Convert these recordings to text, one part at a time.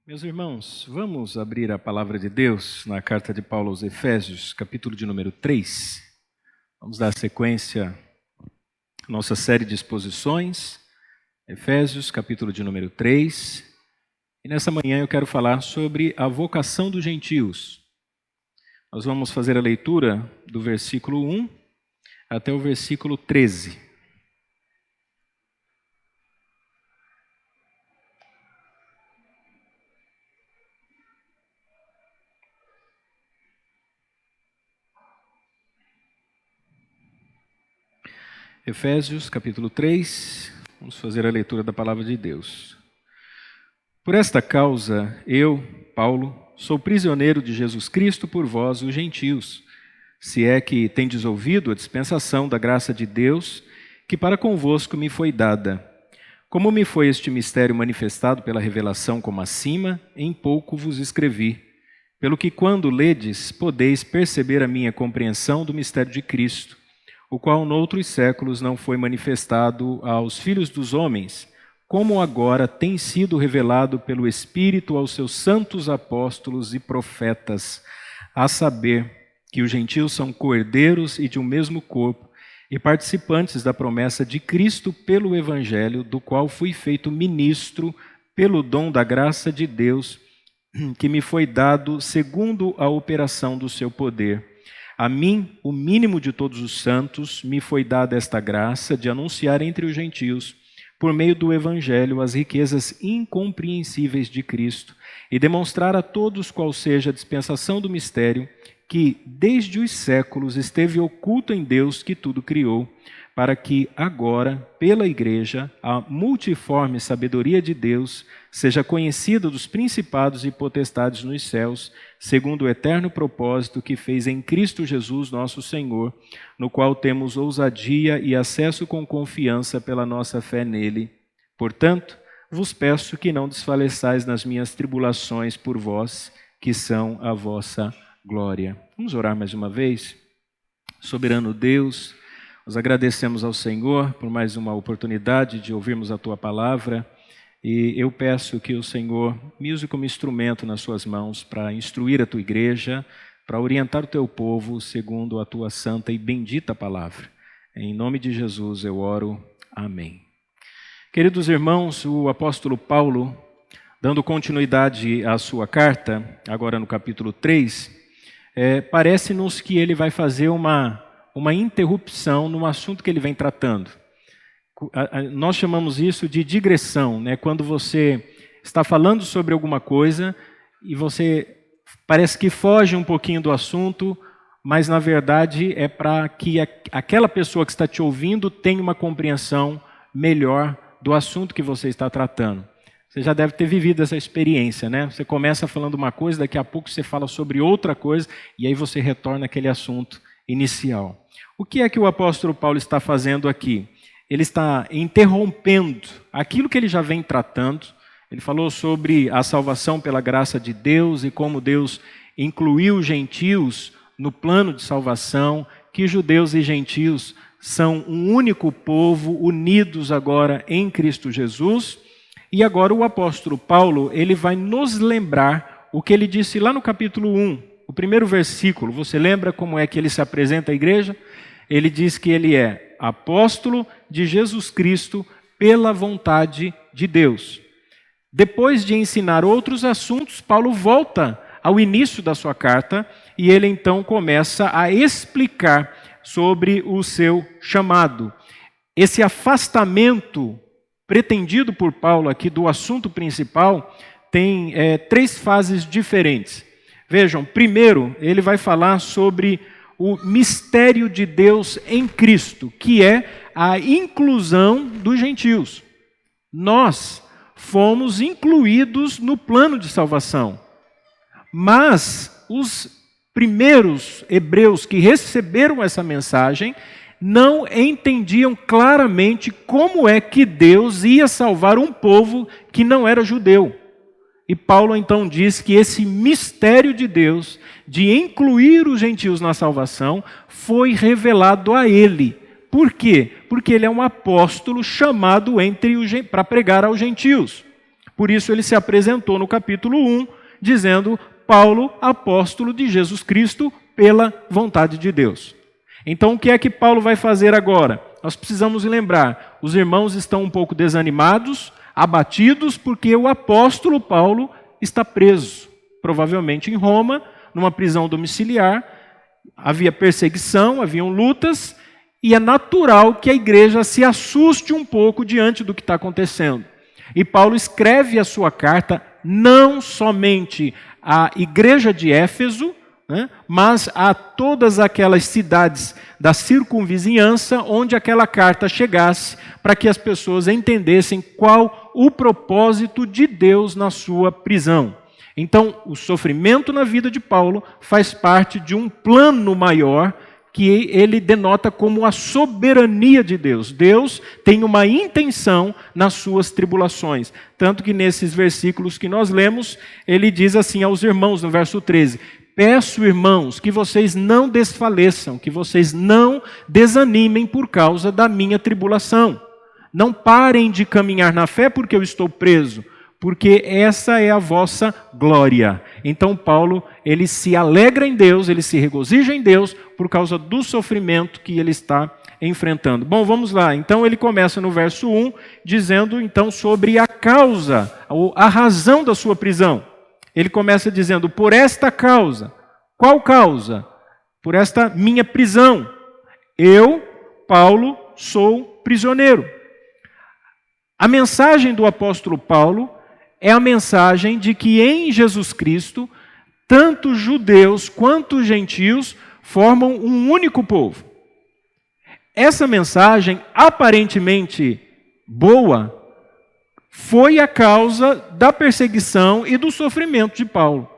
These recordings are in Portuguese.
Meus irmãos, vamos abrir a palavra de Deus na carta de Paulo aos Efésios, capítulo de número 3. Vamos dar sequência à nossa série de exposições, Efésios, capítulo de número 3. E nessa manhã eu quero falar sobre a vocação dos gentios. Nós vamos fazer a leitura do versículo 1 até o versículo 13. Efésios, capítulo 3, vamos fazer a leitura da palavra de Deus. Por esta causa, eu, Paulo, sou prisioneiro de Jesus Cristo por vós, os gentios, se é que tendes ouvido a dispensação da graça de Deus, que para convosco me foi dada. Como me foi este mistério manifestado pela revelação como acima, em pouco vos escrevi, pelo que quando ledes, podeis perceber a minha compreensão do mistério de Cristo, o qual noutros séculos não foi manifestado aos filhos dos homens, como agora tem sido revelado pelo Espírito aos seus santos apóstolos e profetas, a saber que os gentios são coerdeiros e de um mesmo corpo, e participantes da promessa de Cristo pelo Evangelho, do qual fui feito ministro pelo dom da graça de Deus, que me foi dado segundo a operação do seu poder. A mim, o mínimo de todos os santos, me foi dada esta graça de anunciar entre os gentios, por meio do Evangelho, as riquezas incompreensíveis de Cristo e demonstrar a todos qual seja a dispensação do mistério que, desde os séculos, esteve oculto em Deus que tudo criou, para que agora, pela Igreja, a multiforme sabedoria de Deus seja conhecida dos principados e potestades nos céus, segundo o eterno propósito que fez em Cristo Jesus nosso Senhor, no qual temos ousadia e acesso com confiança pela nossa fé nele. Portanto, vos peço que não desfaleçais nas minhas tribulações por vós, que são a vossa glória. Vamos orar mais uma vez? Soberano Deus, nós agradecemos ao Senhor por mais uma oportunidade de ouvirmos a Tua palavra e eu peço que o Senhor me use como instrumento nas Suas mãos para instruir a Tua igreja, para orientar o Teu povo segundo a Tua santa e bendita palavra. Em nome de Jesus eu oro. Amém. Queridos irmãos, o apóstolo Paulo, dando continuidade à sua carta, agora no capítulo 3, parece-nos que ele vai fazer uma interrupção no assunto que ele vem tratando. Nós chamamos isso de digressão, né? Quando você está falando sobre alguma coisa e você parece que foge um pouquinho do assunto, mas na verdade é para que aquela pessoa que está te ouvindo tenha uma compreensão melhor do assunto que você está tratando. Você já deve ter vivido essa experiência, né? Você começa falando uma coisa, daqui a pouco você fala sobre outra coisa e aí você retorna àquele assunto inicial. O que é que o apóstolo Paulo está fazendo aqui? Ele está interrompendo aquilo que ele já vem tratando. Ele falou sobre a salvação pela graça de Deus e como Deus incluiu os gentios no plano de salvação, que judeus e gentios são um único povo unidos agora em Cristo Jesus. E agora o apóstolo Paulo, ele vai nos lembrar o que ele disse lá no capítulo 1, o primeiro versículo. Você lembra como é que ele se apresenta à igreja? Ele diz que ele é apóstolo de Jesus Cristo pela vontade de Deus. Depois de ensinar outros assuntos, Paulo volta ao início da sua carta e ele então começa a explicar sobre o seu chamado. Esse afastamento pretendido por Paulo aqui do assunto principal tem três fases diferentes. Vejam, primeiro ele vai falar sobre o mistério de Deus em Cristo, que é a inclusão dos gentios. Nós fomos incluídos no plano de salvação, mas os primeiros hebreus que receberam essa mensagem não entendiam claramente como é que Deus ia salvar um povo que não era judeu. E Paulo então diz que esse mistério de Deus, de incluir os gentios na salvação, foi revelado a ele. Por quê? Porque ele é um apóstolo chamado para pregar aos gentios. Por isso ele se apresentou no capítulo 1, dizendo: Paulo, apóstolo de Jesus Cristo, pela vontade de Deus. Então o que é que Paulo vai fazer agora? Nós precisamos lembrar, os irmãos estão um pouco desanimados, abatidos, porque o apóstolo Paulo está preso, provavelmente em Roma, numa prisão domiciliar. Havia perseguição, haviam lutas, e é natural que a igreja se assuste um pouco diante do que está acontecendo. E Paulo escreve a sua carta não somente à igreja de Éfeso, mas a todas aquelas cidades da circunvizinhança onde aquela carta chegasse, para que as pessoas entendessem qual o propósito de Deus na sua prisão. Então, o sofrimento na vida de Paulo faz parte de um plano maior que ele denota como a soberania de Deus. Deus tem uma intenção nas suas tribulações. Tanto que nesses versículos que nós lemos, ele diz assim aos irmãos, no verso 13: peço, irmãos, que vocês não desfaleçam, que vocês não desanimem por causa da minha tribulação. Não parem de caminhar na fé porque eu estou preso, porque essa é a vossa glória. Então Paulo, ele se alegra em Deus, ele se regozija em Deus por causa do sofrimento que ele está enfrentando. Bom, vamos lá. Então ele começa no verso 1, dizendo então sobre a causa, ou a razão da sua prisão. Ele começa dizendo: por esta causa. Qual causa? Por esta minha prisão. Eu, Paulo, sou prisioneiro. A mensagem do apóstolo Paulo é a mensagem de que em Jesus Cristo, tanto judeus quanto gentios formam um único povo. Essa mensagem, aparentemente boa, foi a causa da perseguição e do sofrimento de Paulo.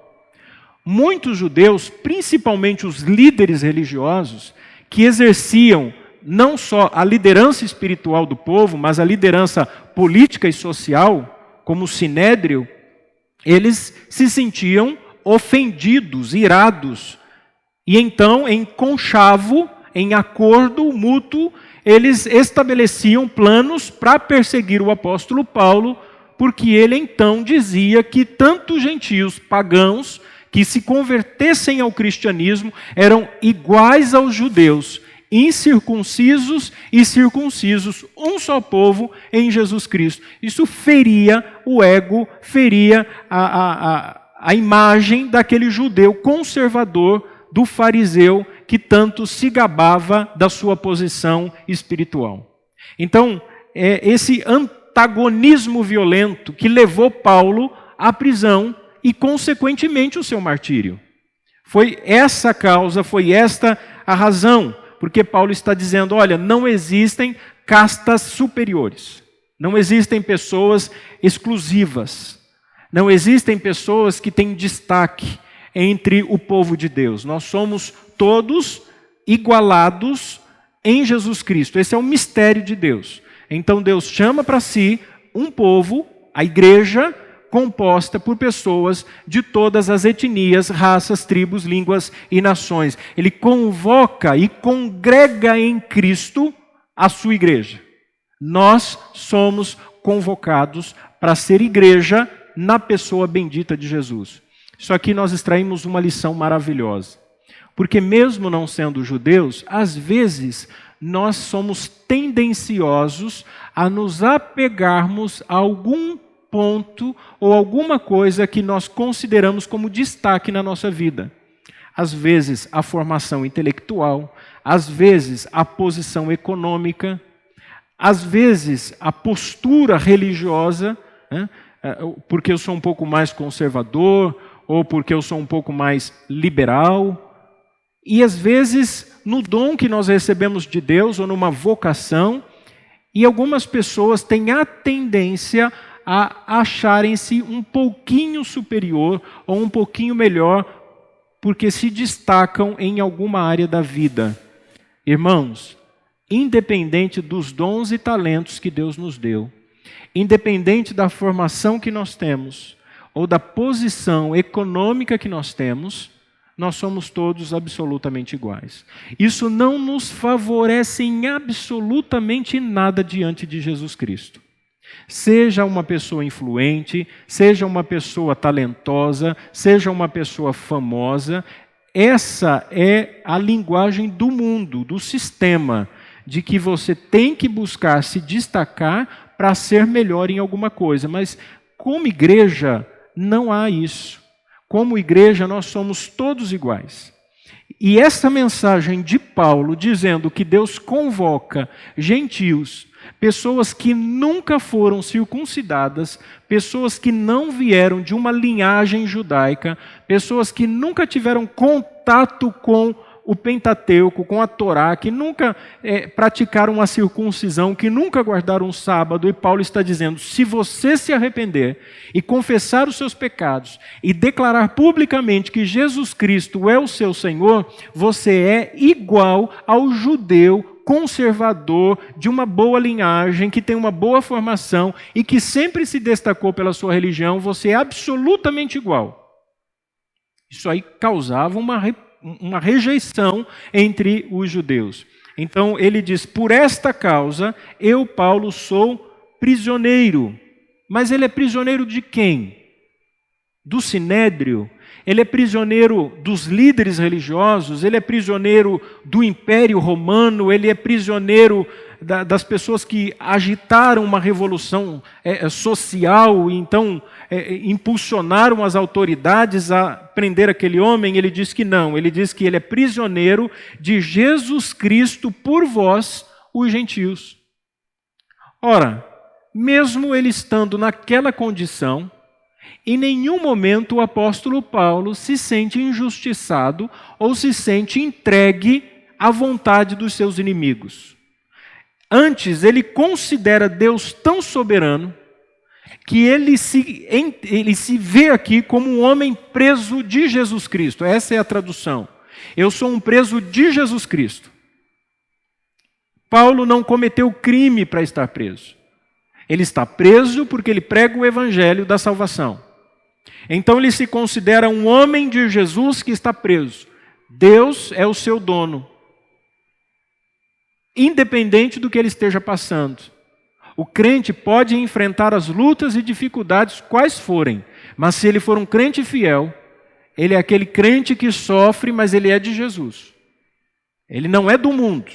Muitos judeus, principalmente os líderes religiosos, que exerciam não só a liderança espiritual do povo, mas a liderança política e social, como o Sinédrio, eles se sentiam ofendidos, irados. E então, em conchavo, em acordo mútuo, eles estabeleciam planos para perseguir o apóstolo Paulo, porque ele então dizia que tanto gentios pagãos que se convertessem ao cristianismo eram iguais aos judeus, incircuncisos e circuncisos, um só povo em Jesus Cristo. Isso feria o ego, feria a imagem daquele judeu conservador, do fariseu que tanto se gabava da sua posição espiritual. Então, esse antagonismo violento que levou Paulo à prisão e, consequentemente, o seu martírio. Foi essa a causa, foi esta a razão, porque Paulo está dizendo: olha, não existem castas superiores, não existem pessoas exclusivas, não existem pessoas que têm destaque entre o povo de Deus. Nós somos todos igualados em Jesus Cristo. Esse é o mistério de Deus. Então Deus chama para si um povo, a igreja, composta por pessoas de todas as etnias, raças, tribos, línguas e nações. Ele convoca e congrega em Cristo a sua igreja. Nós somos convocados para ser igreja na pessoa bendita de Jesus. Isso aqui nós extraímos uma lição maravilhosa. Porque mesmo não sendo judeus, às vezes nós somos tendenciosos a nos apegarmos a algum ponto ou alguma coisa que nós consideramos como destaque na nossa vida. Às vezes a formação intelectual, às vezes a posição econômica, às vezes a postura religiosa, porque eu sou um pouco mais conservador, ou porque eu sou um pouco mais liberal, e às vezes no dom que nós recebemos de Deus, ou numa vocação, e algumas pessoas têm a tendência a acharem-se um pouquinho superior, ou um pouquinho melhor, porque se destacam em alguma área da vida. Irmãos, independente dos dons e talentos que Deus nos deu, independente da formação que nós temos, ou da posição econômica que nós temos, nós somos todos absolutamente iguais. Isso não nos favorece em absolutamente nada diante de Jesus Cristo. Seja uma pessoa influente, seja uma pessoa talentosa, seja uma pessoa famosa, essa é a linguagem do mundo, do sistema, de que você tem que buscar se destacar para ser melhor em alguma coisa. Mas como igreja, não há isso. Como igreja, nós somos todos iguais. E essa mensagem de Paulo, dizendo que Deus convoca gentios, pessoas que nunca foram circuncidadas, pessoas que não vieram de uma linhagem judaica, pessoas que nunca tiveram contato com o Pentateuco, com a Torá, que nunca praticaram uma circuncisão, que nunca guardaram um sábado, e Paulo está dizendo, se você se arrepender e confessar os seus pecados e declarar publicamente que Jesus Cristo é o seu Senhor, você é igual ao judeu conservador, de uma boa linhagem, que tem uma boa formação e que sempre se destacou pela sua religião, você é absolutamente igual. Isso aí causava uma rejeição entre os judeus. Então ele diz, por esta causa, eu, Paulo, sou prisioneiro. Mas ele é prisioneiro de quem? Do Sinédrio? Ele é prisioneiro dos líderes religiosos? Ele é prisioneiro do Império Romano? Ele é prisioneiro das pessoas que agitaram uma revolução social e então impulsionaram as autoridades a prender aquele homem? Ele diz que não, ele diz que ele é prisioneiro de Jesus Cristo por vós, os gentios. Ora, mesmo ele estando naquela condição, em nenhum momento o apóstolo Paulo se sente injustiçado ou se sente entregue à vontade dos seus inimigos. Antes, ele considera Deus tão soberano que ele se vê aqui como um homem preso de Jesus Cristo. Essa é a tradução. Eu sou um preso de Jesus Cristo. Paulo não cometeu crime para estar preso. Ele está preso porque ele prega o evangelho da salvação. Então ele se considera um homem de Jesus que está preso. Deus é o seu dono, independente do que ele esteja passando. O crente pode enfrentar as lutas e dificuldades quais forem, mas se ele for um crente fiel, ele é aquele crente que sofre, mas ele é de Jesus. Ele não é do mundo,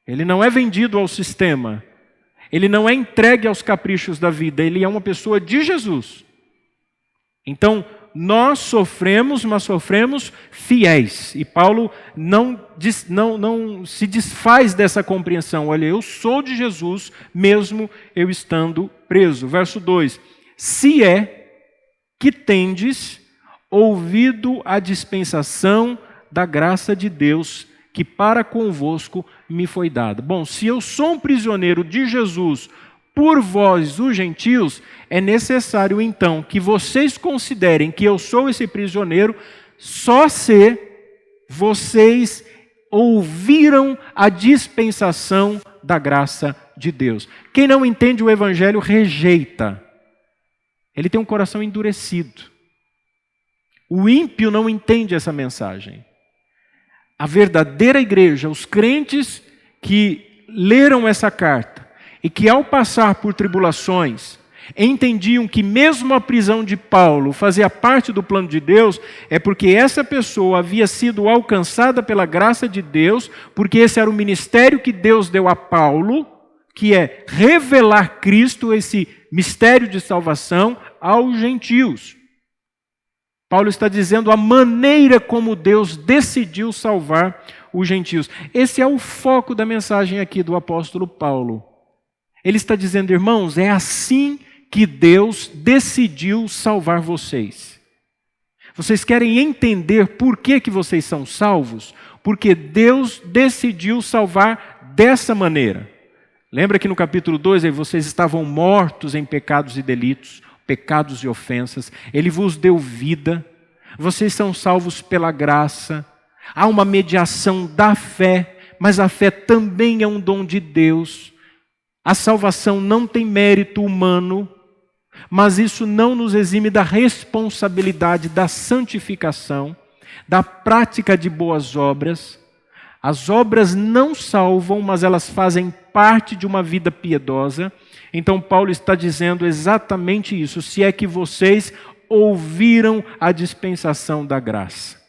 ele não é vendido ao sistema, ele não é entregue aos caprichos da vida, ele é uma pessoa de Jesus. Então, nós sofremos, mas sofremos fiéis. E Paulo não se desfaz dessa compreensão. Olha, eu sou de Jesus, mesmo eu estando preso. Verso 2. Se é que tendes ouvido a dispensação da graça de Deus, que para convosco me foi dada. Bom, se eu sou um prisioneiro de Jesus, por vós, os gentios, é necessário então que vocês considerem que eu sou esse prisioneiro só se vocês ouviram a dispensação da graça de Deus. Quem não entende o evangelho rejeita. Ele tem um coração endurecido. O ímpio não entende essa mensagem. A verdadeira igreja, os crentes que leram essa carta, e que ao passar por tribulações, entendiam que mesmo a prisão de Paulo fazia parte do plano de Deus, é porque essa pessoa havia sido alcançada pela graça de Deus, porque esse era o ministério que Deus deu a Paulo, que é revelar Cristo, esse mistério de salvação, aos gentios. Paulo está dizendo a maneira como Deus decidiu salvar os gentios. Esse é o foco da mensagem aqui do apóstolo Paulo. Ele está dizendo, irmãos, é assim que Deus decidiu salvar vocês. Vocês querem entender por que vocês são salvos? Porque Deus decidiu salvar dessa maneira. Lembra que no capítulo 2, vocês estavam mortos em pecados e delitos, pecados e ofensas. Ele vos deu vida. Vocês são salvos pela graça. Há uma mediação da fé, mas a fé também é um dom de Deus. A salvação não tem mérito humano, mas isso não nos exime da responsabilidade da santificação, da prática de boas obras. As obras não salvam, mas elas fazem parte de uma vida piedosa. Então Paulo está dizendo exatamente isso, se é que vocês ouviram a dispensação da graça.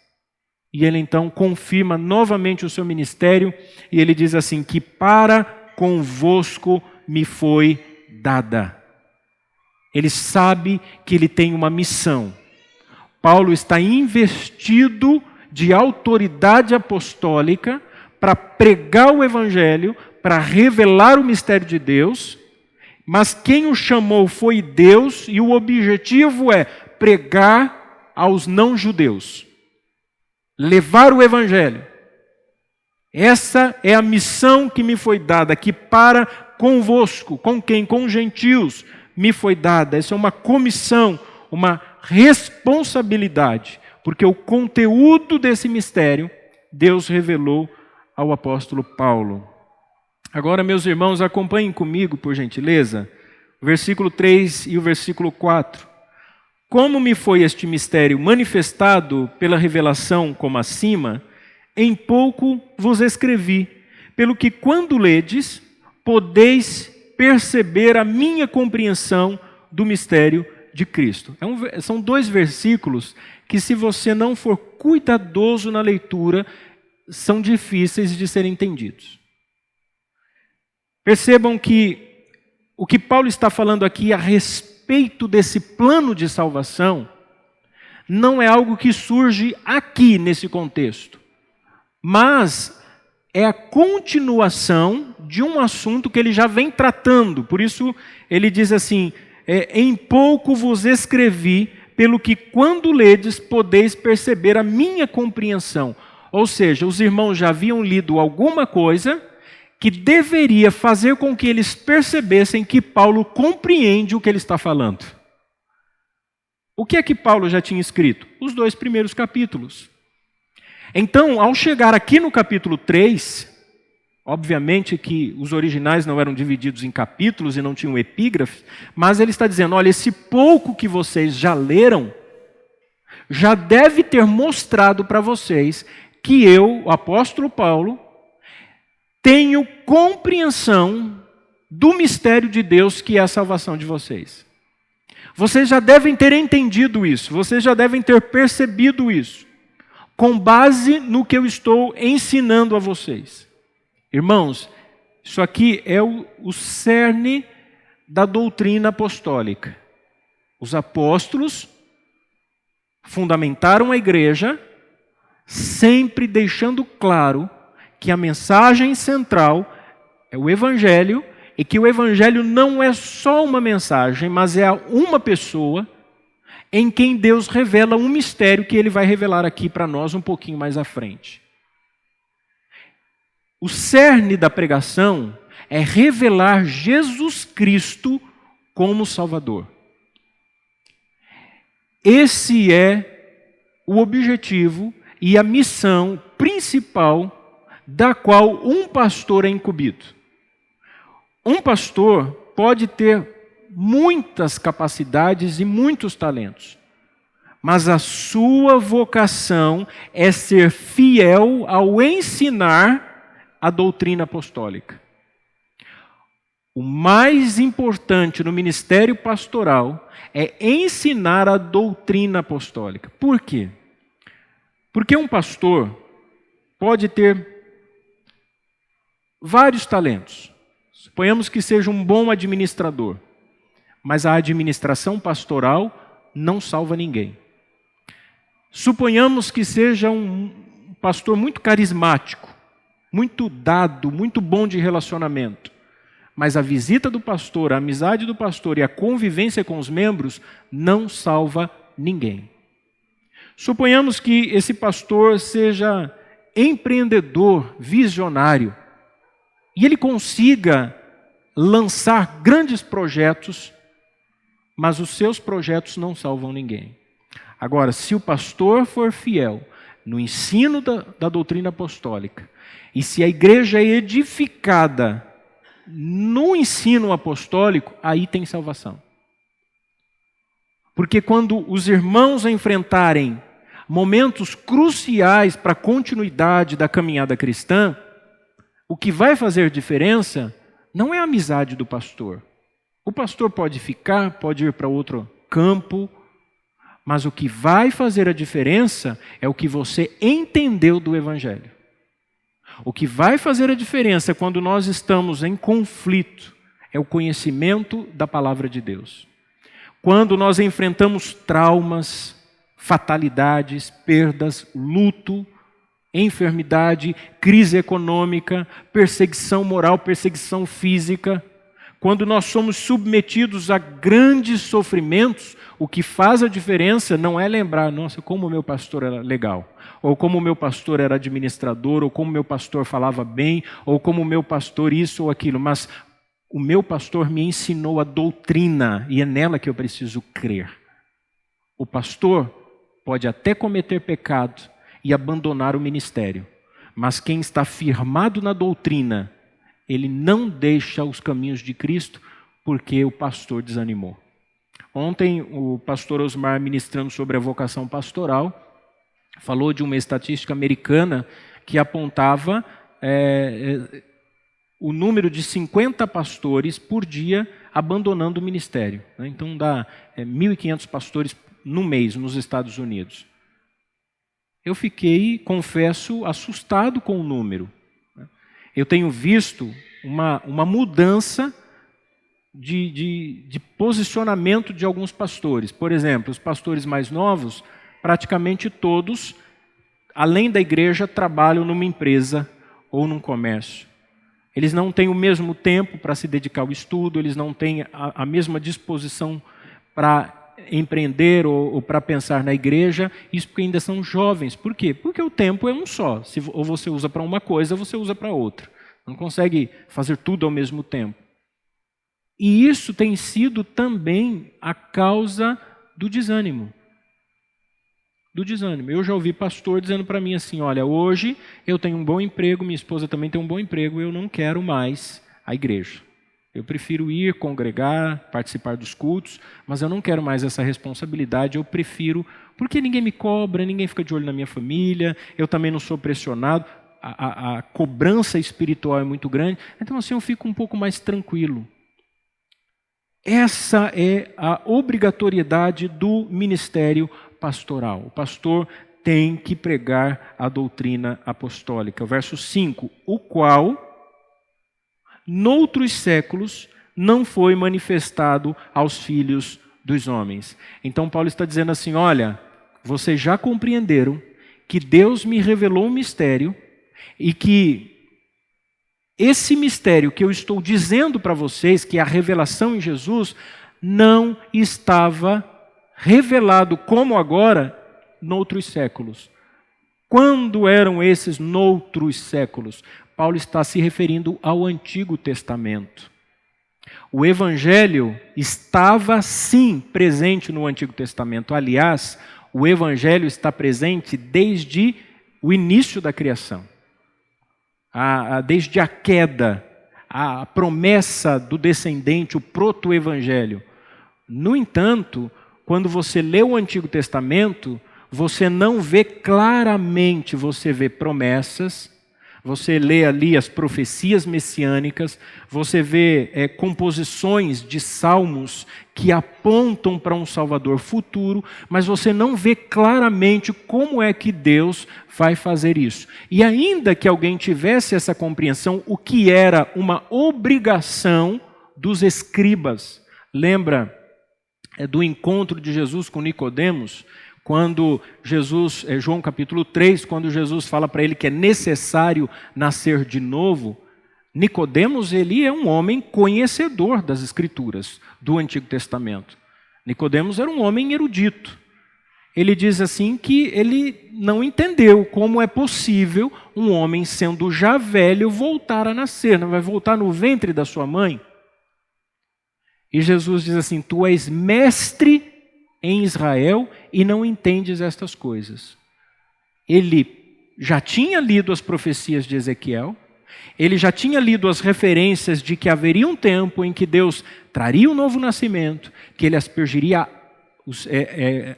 E ele então confirma novamente o seu ministério, e ele diz assim, que para convosco me foi dada. Ele sabe que ele tem uma missão. Paulo está investido de autoridade apostólica para pregar o evangelho, para revelar o mistério de Deus, mas quem o chamou foi Deus, e o objetivo é pregar aos não-judeus, levar o evangelho. Essa é a missão que me foi dada, que para convosco, com quem? Com os gentios, me foi dada. Essa é uma comissão, uma responsabilidade, porque o conteúdo desse mistério, Deus revelou ao apóstolo Paulo. Agora, meus irmãos, acompanhem comigo, por gentileza, o versículo 3 e o versículo 4. Como me foi este mistério manifestado pela revelação como acima, em pouco vos escrevi, pelo que quando ledes, podeis perceber a minha compreensão do mistério de Cristo. São 2 versículos que, se você não for cuidadoso na leitura, são difíceis de serem entendidos. Percebam que o que Paulo está falando aqui a respeito desse plano de salvação não é algo que surge aqui nesse contexto, mas é a continuação de um assunto que ele já vem tratando. Por isso ele diz assim, em pouco vos escrevi, pelo que quando ledes podeis perceber a minha compreensão. Ou seja, os irmãos já haviam lido alguma coisa que deveria fazer com que eles percebessem que Paulo compreende o que ele está falando. O que é que Paulo já tinha escrito? Os 2 primeiros capítulos. Então, ao chegar aqui no capítulo 3, obviamente que os originais não eram divididos em capítulos e não tinham epígrafes, mas ele está dizendo, olha, esse pouco que vocês já leram, já deve ter mostrado para vocês que eu, o apóstolo Paulo, tenho compreensão do mistério de Deus que é a salvação de vocês. Vocês já devem ter entendido isso, vocês já devem ter percebido isso, com base no que eu estou ensinando a vocês. Irmãos, isso aqui é o cerne da doutrina apostólica. Os apóstolos fundamentaram a igreja, sempre deixando claro que a mensagem central é o evangelho, e que o evangelho não é só uma mensagem, mas é uma pessoa em quem Deus revela um mistério que ele vai revelar aqui para nós um pouquinho mais à frente. O cerne da pregação é revelar Jesus Cristo como Salvador. Esse é o objetivo e a missão principal da qual um pastor é incumbido. Um pastor pode ter muitas capacidades e muitos talentos, mas a sua vocação é ser fiel ao ensinar a doutrina apostólica. O mais importante no ministério pastoral é ensinar a doutrina apostólica. Por quê? Porque um pastor pode ter vários talentos. Suponhamos que seja um bom administrador, mas a administração pastoral não salva ninguém. Suponhamos que seja um pastor muito carismático, muito dado, muito bom de relacionamento, mas a visita do pastor, a amizade do pastor e a convivência com os membros não salva ninguém. Suponhamos que esse pastor seja empreendedor, visionário, e ele consiga lançar grandes projetos, mas os seus projetos não salvam ninguém. Agora, se o pastor for fiel no ensino da doutrina apostólica, e se a igreja é edificada no ensino apostólico, aí tem salvação. Porque quando os irmãos enfrentarem momentos cruciais para a continuidade da caminhada cristã, o que vai fazer diferença não é a amizade do pastor. O pastor pode ficar, pode ir para outro campo, mas o que vai fazer a diferença é o que você entendeu do Evangelho. O que vai fazer a diferença quando nós estamos em conflito é o conhecimento da palavra de Deus. Quando nós enfrentamos traumas, fatalidades, perdas, luto, enfermidade, crise econômica, perseguição moral, perseguição física, quando nós somos submetidos a grandes sofrimentos, o que faz a diferença não é lembrar, nossa, como o meu pastor era legal, ou como o meu pastor era administrador, ou como o meu pastor falava bem, ou como o meu pastor isso ou aquilo, mas o meu pastor me ensinou a doutrina e é nela que eu preciso crer. O pastor pode até cometer pecado e abandonar o ministério, mas quem está firmado na doutrina, ele não deixa os caminhos de Cristo porque o pastor desanimou. Ontem o pastor Osmar, ministrando sobre a vocação pastoral, falou de uma estatística americana que apontava o número de 50 pastores por dia abandonando o ministério. Então dá 1.500 pastores no mês nos Estados Unidos. Eu fiquei, confesso, assustado com o número. Eu tenho visto uma mudança de posicionamento de alguns pastores. Por exemplo, os pastores mais novos, praticamente todos, além da igreja, trabalham numa empresa ou num comércio. Eles não têm o mesmo tempo para se dedicar ao estudo, eles não têm a mesma disposição para empreender ou para pensar na igreja, isso porque ainda são jovens. Por quê? Porque o tempo é um só. Ou você usa para uma coisa, ou você usa para outra. Não consegue fazer tudo ao mesmo tempo. E isso tem sido também a causa do desânimo. Do desânimo. Eu já ouvi pastor dizendo para mim assim, olha, hoje eu tenho um bom emprego, minha esposa também tem um bom emprego, eu não quero mais a igreja. Eu prefiro ir, congregar, participar dos cultos, mas eu não quero mais essa responsabilidade, eu prefiro, porque ninguém me cobra, ninguém fica de olho na minha família, eu também não sou pressionado, a cobrança espiritual é muito grande, então assim eu fico um pouco mais tranquilo. Essa é a obrigatoriedade do ministério pastoral. O pastor tem que pregar a doutrina apostólica. O verso 5, o qual, noutros séculos, não foi manifestado aos filhos dos homens. Então Paulo está dizendo assim, olha, vocês já compreenderam que Deus me revelou um mistério e que esse mistério que eu estou dizendo para vocês, que é a revelação em Jesus, não estava revelado como agora noutros séculos. Quando eram esses noutros séculos? Paulo está se referindo ao Antigo Testamento. O Evangelho estava sim presente no Antigo Testamento. Aliás, o Evangelho está presente desde o início da criação. Desde a queda, a promessa do descendente, o proto-evangelho. No entanto, quando você lê o Antigo Testamento, você não vê claramente, você vê promessas, você lê ali as profecias messiânicas, você vê composições de salmos que apontam para um Salvador futuro, mas você não vê claramente como é que Deus vai fazer isso. E ainda que alguém tivesse essa compreensão, o que era uma obrigação dos escribas. Lembra do encontro de Jesus com Nicodemos? Quando Jesus, João capítulo 3, quando Jesus fala para ele que é necessário nascer de novo, Nicodemos, ele é um homem conhecedor das Escrituras do Antigo Testamento. Nicodemos era um homem erudito. Ele diz assim que ele não entendeu como é possível um homem sendo já velho voltar a nascer, não vai voltar no ventre da sua mãe. E Jesus diz assim, tu és mestre em Israel e não entendes estas coisas. Ele já tinha lido as profecias de Ezequiel, ele já tinha lido as referências de que haveria um tempo em que Deus traria um novo nascimento, que ele aspergiria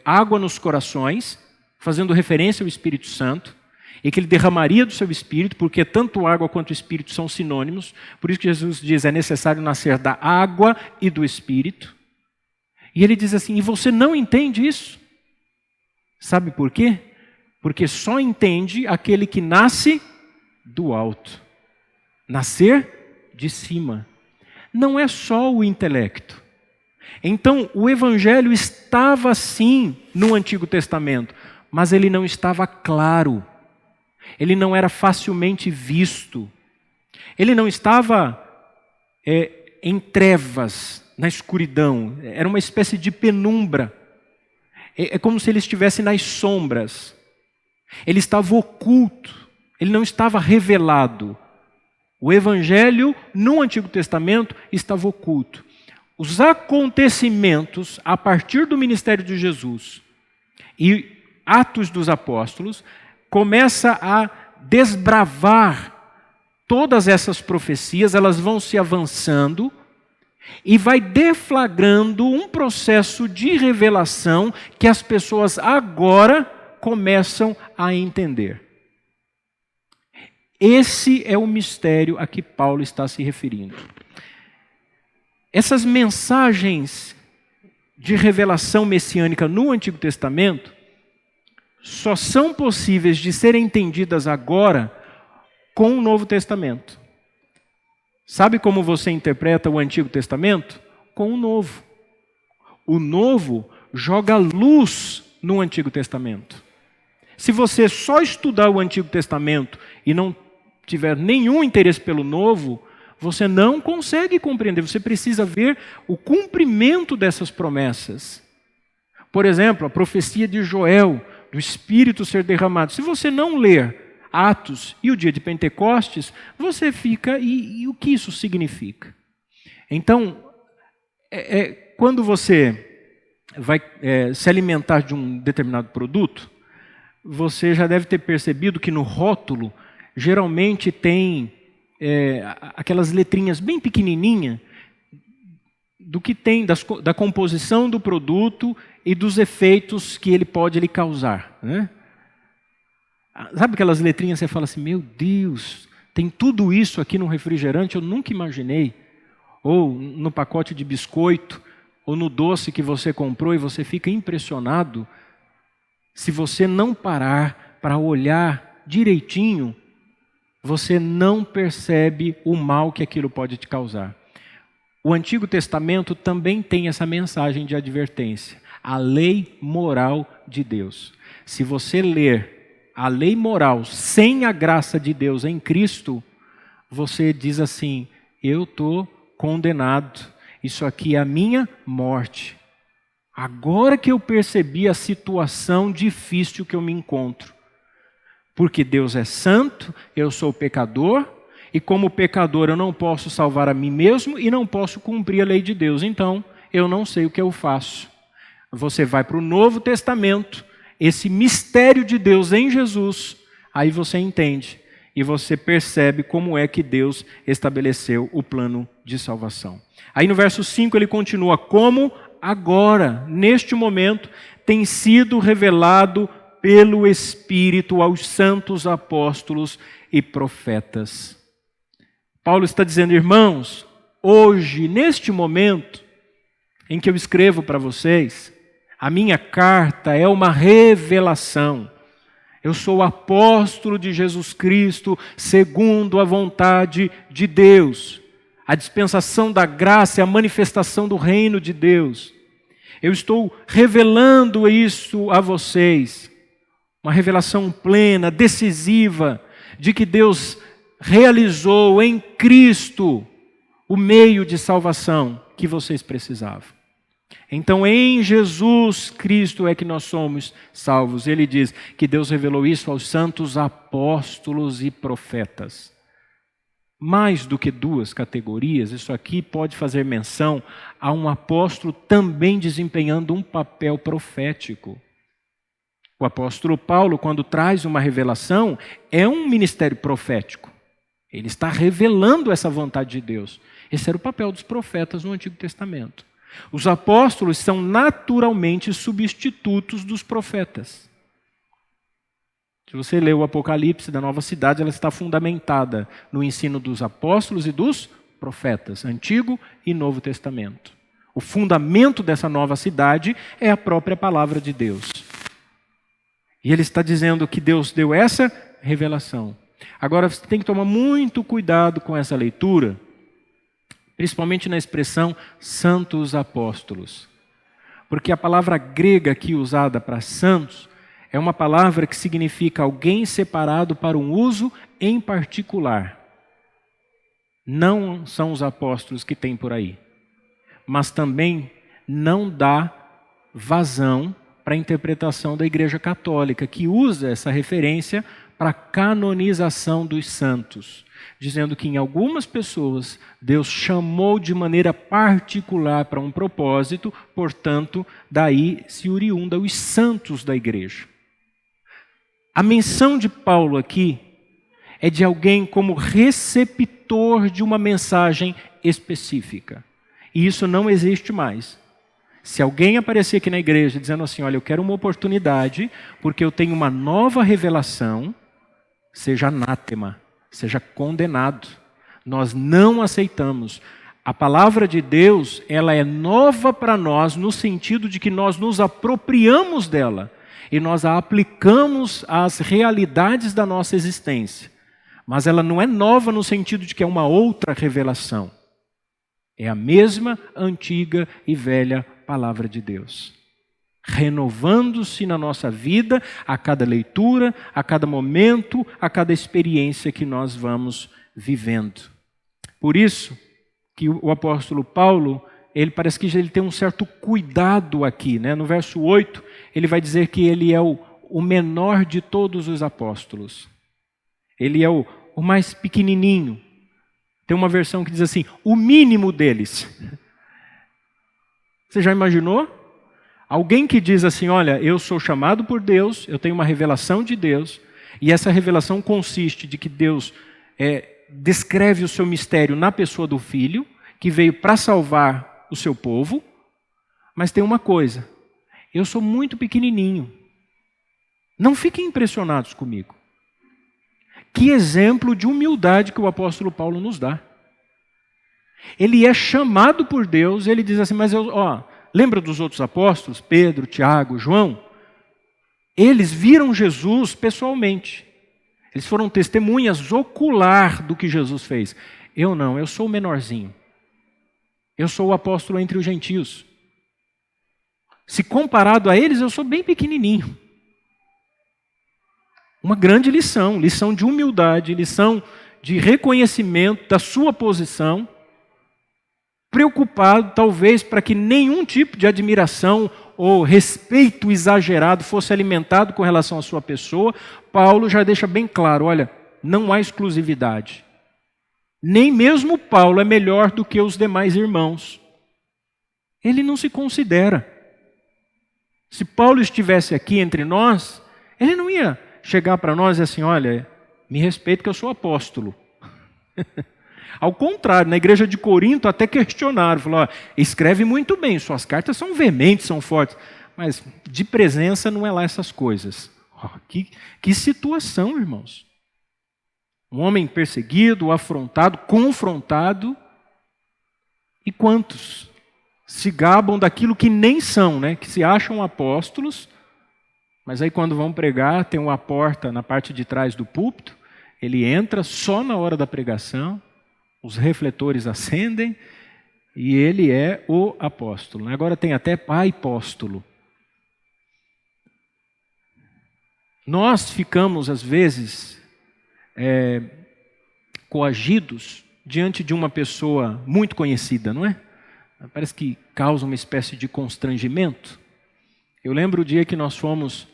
água nos corações, fazendo referência ao Espírito Santo, e que Ele derramaria do seu Espírito, porque tanto água quanto Espírito são sinônimos. Por isso que Jesus diz, é necessário nascer da água e do Espírito. E Ele diz assim, e você não entende isso? Sabe por quê? Porque só entende aquele que nasce do alto. Nascer de cima. Não é só o intelecto. Então, o Evangelho estava sim no Antigo Testamento, mas ele não estava claro. Ele não era facilmente visto. Ele não estava em trevas, na escuridão. Era uma espécie de penumbra. É como se ele estivesse nas sombras. Ele estava oculto. Ele não estava revelado. O Evangelho no Antigo Testamento estava oculto. Os acontecimentos a partir do ministério de Jesus e Atos dos Apóstolos começa a desbravar todas essas profecias, elas vão se avançando e vai deflagrando um processo de revelação que as pessoas agora começam a entender. Esse é o mistério a que Paulo está se referindo. Essas mensagens de revelação messiânica no Antigo Testamento só são possíveis de serem entendidas agora com o Novo Testamento. Sabe como você interpreta o Antigo Testamento? Com o Novo. O Novo joga luz no Antigo Testamento. Se você só estudar o Antigo Testamento e não tiver nenhum interesse pelo Novo, você não consegue compreender. Você precisa ver o cumprimento dessas promessas. Por exemplo, a profecia de Joel, do Espírito ser derramado. Se você não ler Atos e o dia de Pentecostes, você fica, e o que isso significa? Então, quando você vai se alimentar de um determinado produto, você já deve ter percebido que no rótulo, geralmente tem aquelas letrinhas bem pequenininhas do que tem, da composição do produto e dos efeitos que ele pode lhe causar, né? Sabe aquelas letrinhas que você fala assim, meu Deus, tem tudo isso aqui no refrigerante, eu nunca imaginei. Ou no pacote de biscoito, ou no doce que você comprou e você fica impressionado. Se você não parar para olhar direitinho, você não percebe o mal que aquilo pode te causar. O Antigo Testamento também tem essa mensagem de advertência. A lei moral de Deus. Se você ler a lei moral sem a graça de Deus em Cristo, você diz assim, eu estou condenado. Isso aqui é a minha morte. Agora que eu percebi a situação difícil que eu me encontro. Porque Deus é santo, eu sou pecador, e como pecador eu não posso salvar a mim mesmo e não posso cumprir a lei de Deus. Então, eu não sei o que eu faço. Você vai para o Novo Testamento, esse mistério de Deus em Jesus, aí você entende e você percebe como é que Deus estabeleceu o plano de salvação. Aí no verso 5 ele continua, como agora, neste momento, tem sido revelado pelo Espírito aos santos apóstolos e profetas. Paulo está dizendo, irmãos, hoje, neste momento em que eu escrevo para vocês, a minha carta é uma revelação. Eu sou apóstolo de Jesus Cristo, segundo a vontade de Deus. A dispensação da graça é a manifestação do reino de Deus. Eu estou revelando isso a vocês. Uma revelação plena, decisiva, de que Deus realizou em Cristo o meio de salvação que vocês precisavam. Então, em Jesus Cristo é que nós somos salvos. Ele diz que Deus revelou isso aos santos apóstolos e profetas. Mais do que duas categorias, isso aqui pode fazer menção a um apóstolo também desempenhando um papel profético. O apóstolo Paulo, quando traz uma revelação, é um ministério profético. Ele está revelando essa vontade de Deus. Esse era o papel dos profetas no Antigo Testamento. Os apóstolos são naturalmente substitutos dos profetas. Se você lê o Apocalipse da nova cidade, ela está fundamentada no ensino dos apóstolos e dos profetas, Antigo e Novo Testamento. O fundamento dessa nova cidade é a própria palavra de Deus. E ele está dizendo que Deus deu essa revelação. Agora você tem que tomar muito cuidado com essa leitura, principalmente na expressão santos apóstolos. Porque a palavra grega aqui usada para santos é uma palavra que significa alguém separado para um uso em particular. Não são os apóstolos que tem por aí. Mas também não dá vazão para a interpretação da Igreja Católica, que usa essa referência para a canonização dos santos, dizendo que em algumas pessoas Deus chamou de maneira particular para um propósito, portanto, daí se oriunda os santos da Igreja. A menção de Paulo aqui é de alguém como receptor de uma mensagem específica. E isso não existe mais. Se alguém aparecer aqui na igreja dizendo assim, olha, eu quero uma oportunidade porque eu tenho uma nova revelação, seja anátema, seja condenado. Nós não aceitamos. A palavra de Deus, ela é nova para nós no sentido de que nós nos apropriamos dela e nós a aplicamos às realidades da nossa existência. Mas ela não é nova no sentido de que é uma outra revelação. É a mesma antiga e velha palavra de Deus, renovando-se na nossa vida a cada leitura, a cada momento, a cada experiência que nós vamos vivendo. Por isso que o apóstolo Paulo, ele parece que ele tem um certo cuidado aqui, né? No verso 8, ele vai dizer que ele é o menor de todos os apóstolos. Ele é o mais pequenininho. Tem uma versão que diz assim, o mínimo deles. Você já imaginou? Alguém que diz assim, olha, eu sou chamado por Deus, eu tenho uma revelação de Deus, e essa revelação consiste de que Deus descreve o seu mistério na pessoa do Filho, que veio para salvar o seu povo, mas tem uma coisa, eu sou muito pequenininho. Não fiquem impressionados comigo. Que exemplo de humildade que o apóstolo Paulo nos dá. Ele é chamado por Deus, ele diz assim, mas lembra dos outros apóstolos, Pedro, Tiago, João? Eles viram Jesus pessoalmente. Eles foram testemunhas ocular do que Jesus fez. Eu não, eu sou o menorzinho. Eu sou o apóstolo entre os gentios. Se comparado a eles, eu sou bem pequenininho. Uma grande lição de humildade, lição de reconhecimento da sua posição, preocupado talvez para que nenhum tipo de admiração ou respeito exagerado fosse alimentado com relação à sua pessoa. Paulo já deixa bem claro, olha, não há exclusividade. Nem mesmo Paulo é melhor do que os demais irmãos. Ele não se considera. Se Paulo estivesse aqui entre nós, ele não ia chegar para nós e assim, olha, me respeita que eu sou apóstolo. Ao contrário, na igreja de Corinto até questionaram, falaram, escreve muito bem, suas cartas são veementes, são fortes, mas de presença não é lá essas coisas. Que situação, irmãos. Um homem perseguido, afrontado, confrontado, e quantos se gabam daquilo que nem são, né? Que se acham apóstolos, mas aí quando vão pregar, tem uma porta na parte de trás do púlpito, ele entra só na hora da pregação, os refletores acendem e ele é o apóstolo. Agora tem até pai apóstolo. Nós ficamos, às vezes, coagidos diante de uma pessoa muito conhecida, não é? Parece que causa uma espécie de constrangimento. Eu lembro o dia que nós fomos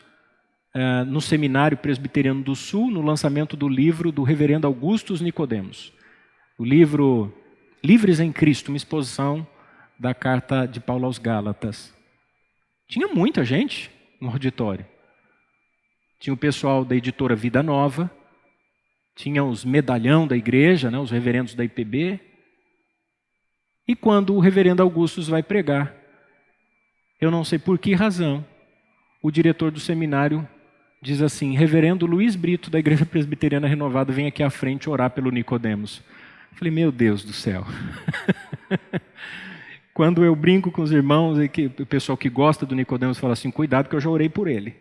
no Seminário Presbiteriano do Sul, no lançamento do livro do reverendo Augustus Nicodemos. O livro Livres em Cristo, uma exposição da carta de Paulo aos Gálatas. Tinha muita gente no auditório. Tinha o pessoal da editora Vida Nova, tinha os medalhão da igreja, né, os reverendos da IPB. E quando o reverendo Augustus vai pregar, eu não sei por que razão, o diretor do seminário diz assim: Reverendo Luiz Brito, da Igreja Presbiteriana Renovada, vem aqui à frente orar pelo Nicodemos. Eu falei, meu Deus do céu. Quando eu brinco com os irmãos, e que o pessoal que gosta do Nicodemos fala assim, cuidado que eu já orei por ele.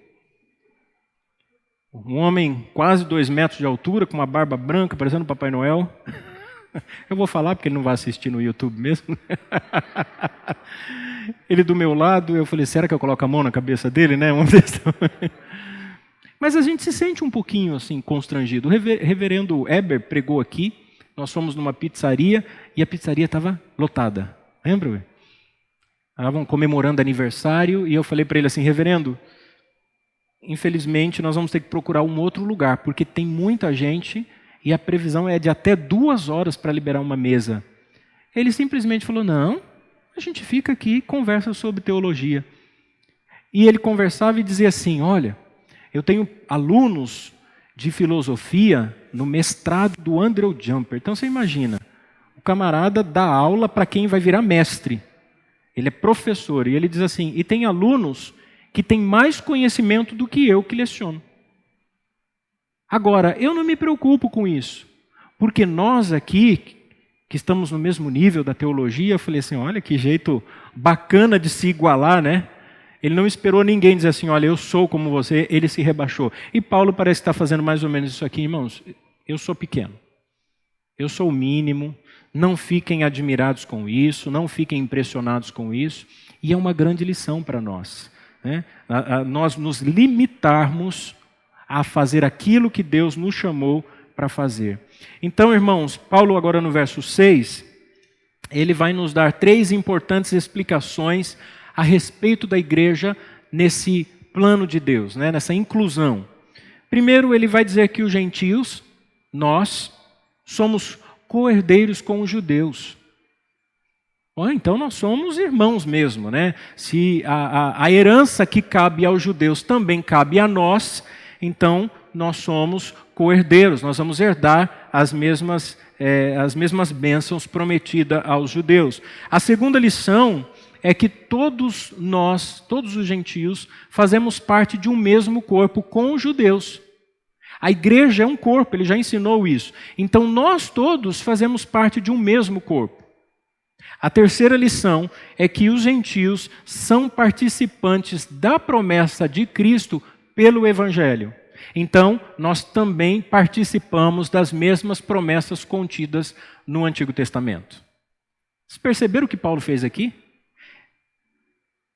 Um homem quase 2 metros de altura, com uma barba branca, parecendo o Papai Noel. Eu vou falar porque ele não vai assistir no YouTube mesmo. Ele do meu lado, eu falei, será que eu coloco a mão na cabeça dele, né? Mas a gente se sente um pouquinho assim constrangido. O reverendo Eber pregou aqui, nós fomos numa pizzaria e a pizzaria estava lotada. Lembra? Estavam comemorando aniversário e eu falei para ele assim, reverendo, infelizmente nós vamos ter que procurar um outro lugar, porque tem muita gente e a previsão é de até 2 horas para liberar uma mesa. Ele simplesmente falou, não, a gente fica aqui e conversa sobre teologia. E ele conversava e dizia assim, olha, eu tenho alunos de filosofia no mestrado do Andrew Jumper. Então você imagina, o camarada dá aula para quem vai virar mestre. Ele é professor e ele diz assim, e tem alunos que têm mais conhecimento do que eu que leciono. Agora, eu não me preocupo com isso, porque nós aqui, que estamos no mesmo nível da teologia, eu falei assim, olha que jeito bacana de se igualar, né? Ele não esperou ninguém dizer assim, olha, eu sou como você, ele se rebaixou. E Paulo parece estar fazendo mais ou menos isso aqui, irmãos. Eu sou pequeno, eu sou o mínimo, não fiquem admirados com isso, não fiquem impressionados com isso. E é uma grande lição para nós, né? Nós nos limitarmos a fazer aquilo que Deus nos chamou para fazer. Então, irmãos, Paulo agora no verso 6, ele vai nos dar 3 importantes explicações a respeito da igreja nesse plano de Deus, né? Nessa inclusão. Primeiro, ele vai dizer que os gentios, nós, somos co-herdeiros com os judeus. Então nós somos irmãos mesmo, né? Se a herança que cabe aos judeus também cabe a nós, então nós somos co-herdeiros, nós vamos herdar as mesmas bênçãos prometidas aos judeus. A segunda lição é que todos nós, todos os gentios, fazemos parte de um mesmo corpo com os judeus. A igreja é um corpo, ele já ensinou isso. Então nós todos fazemos parte de um mesmo corpo. A terceira lição é que os gentios são participantes da promessa de Cristo pelo Evangelho. Então, nós também participamos das mesmas promessas contidas no Antigo Testamento. Vocês perceberam o que Paulo fez aqui?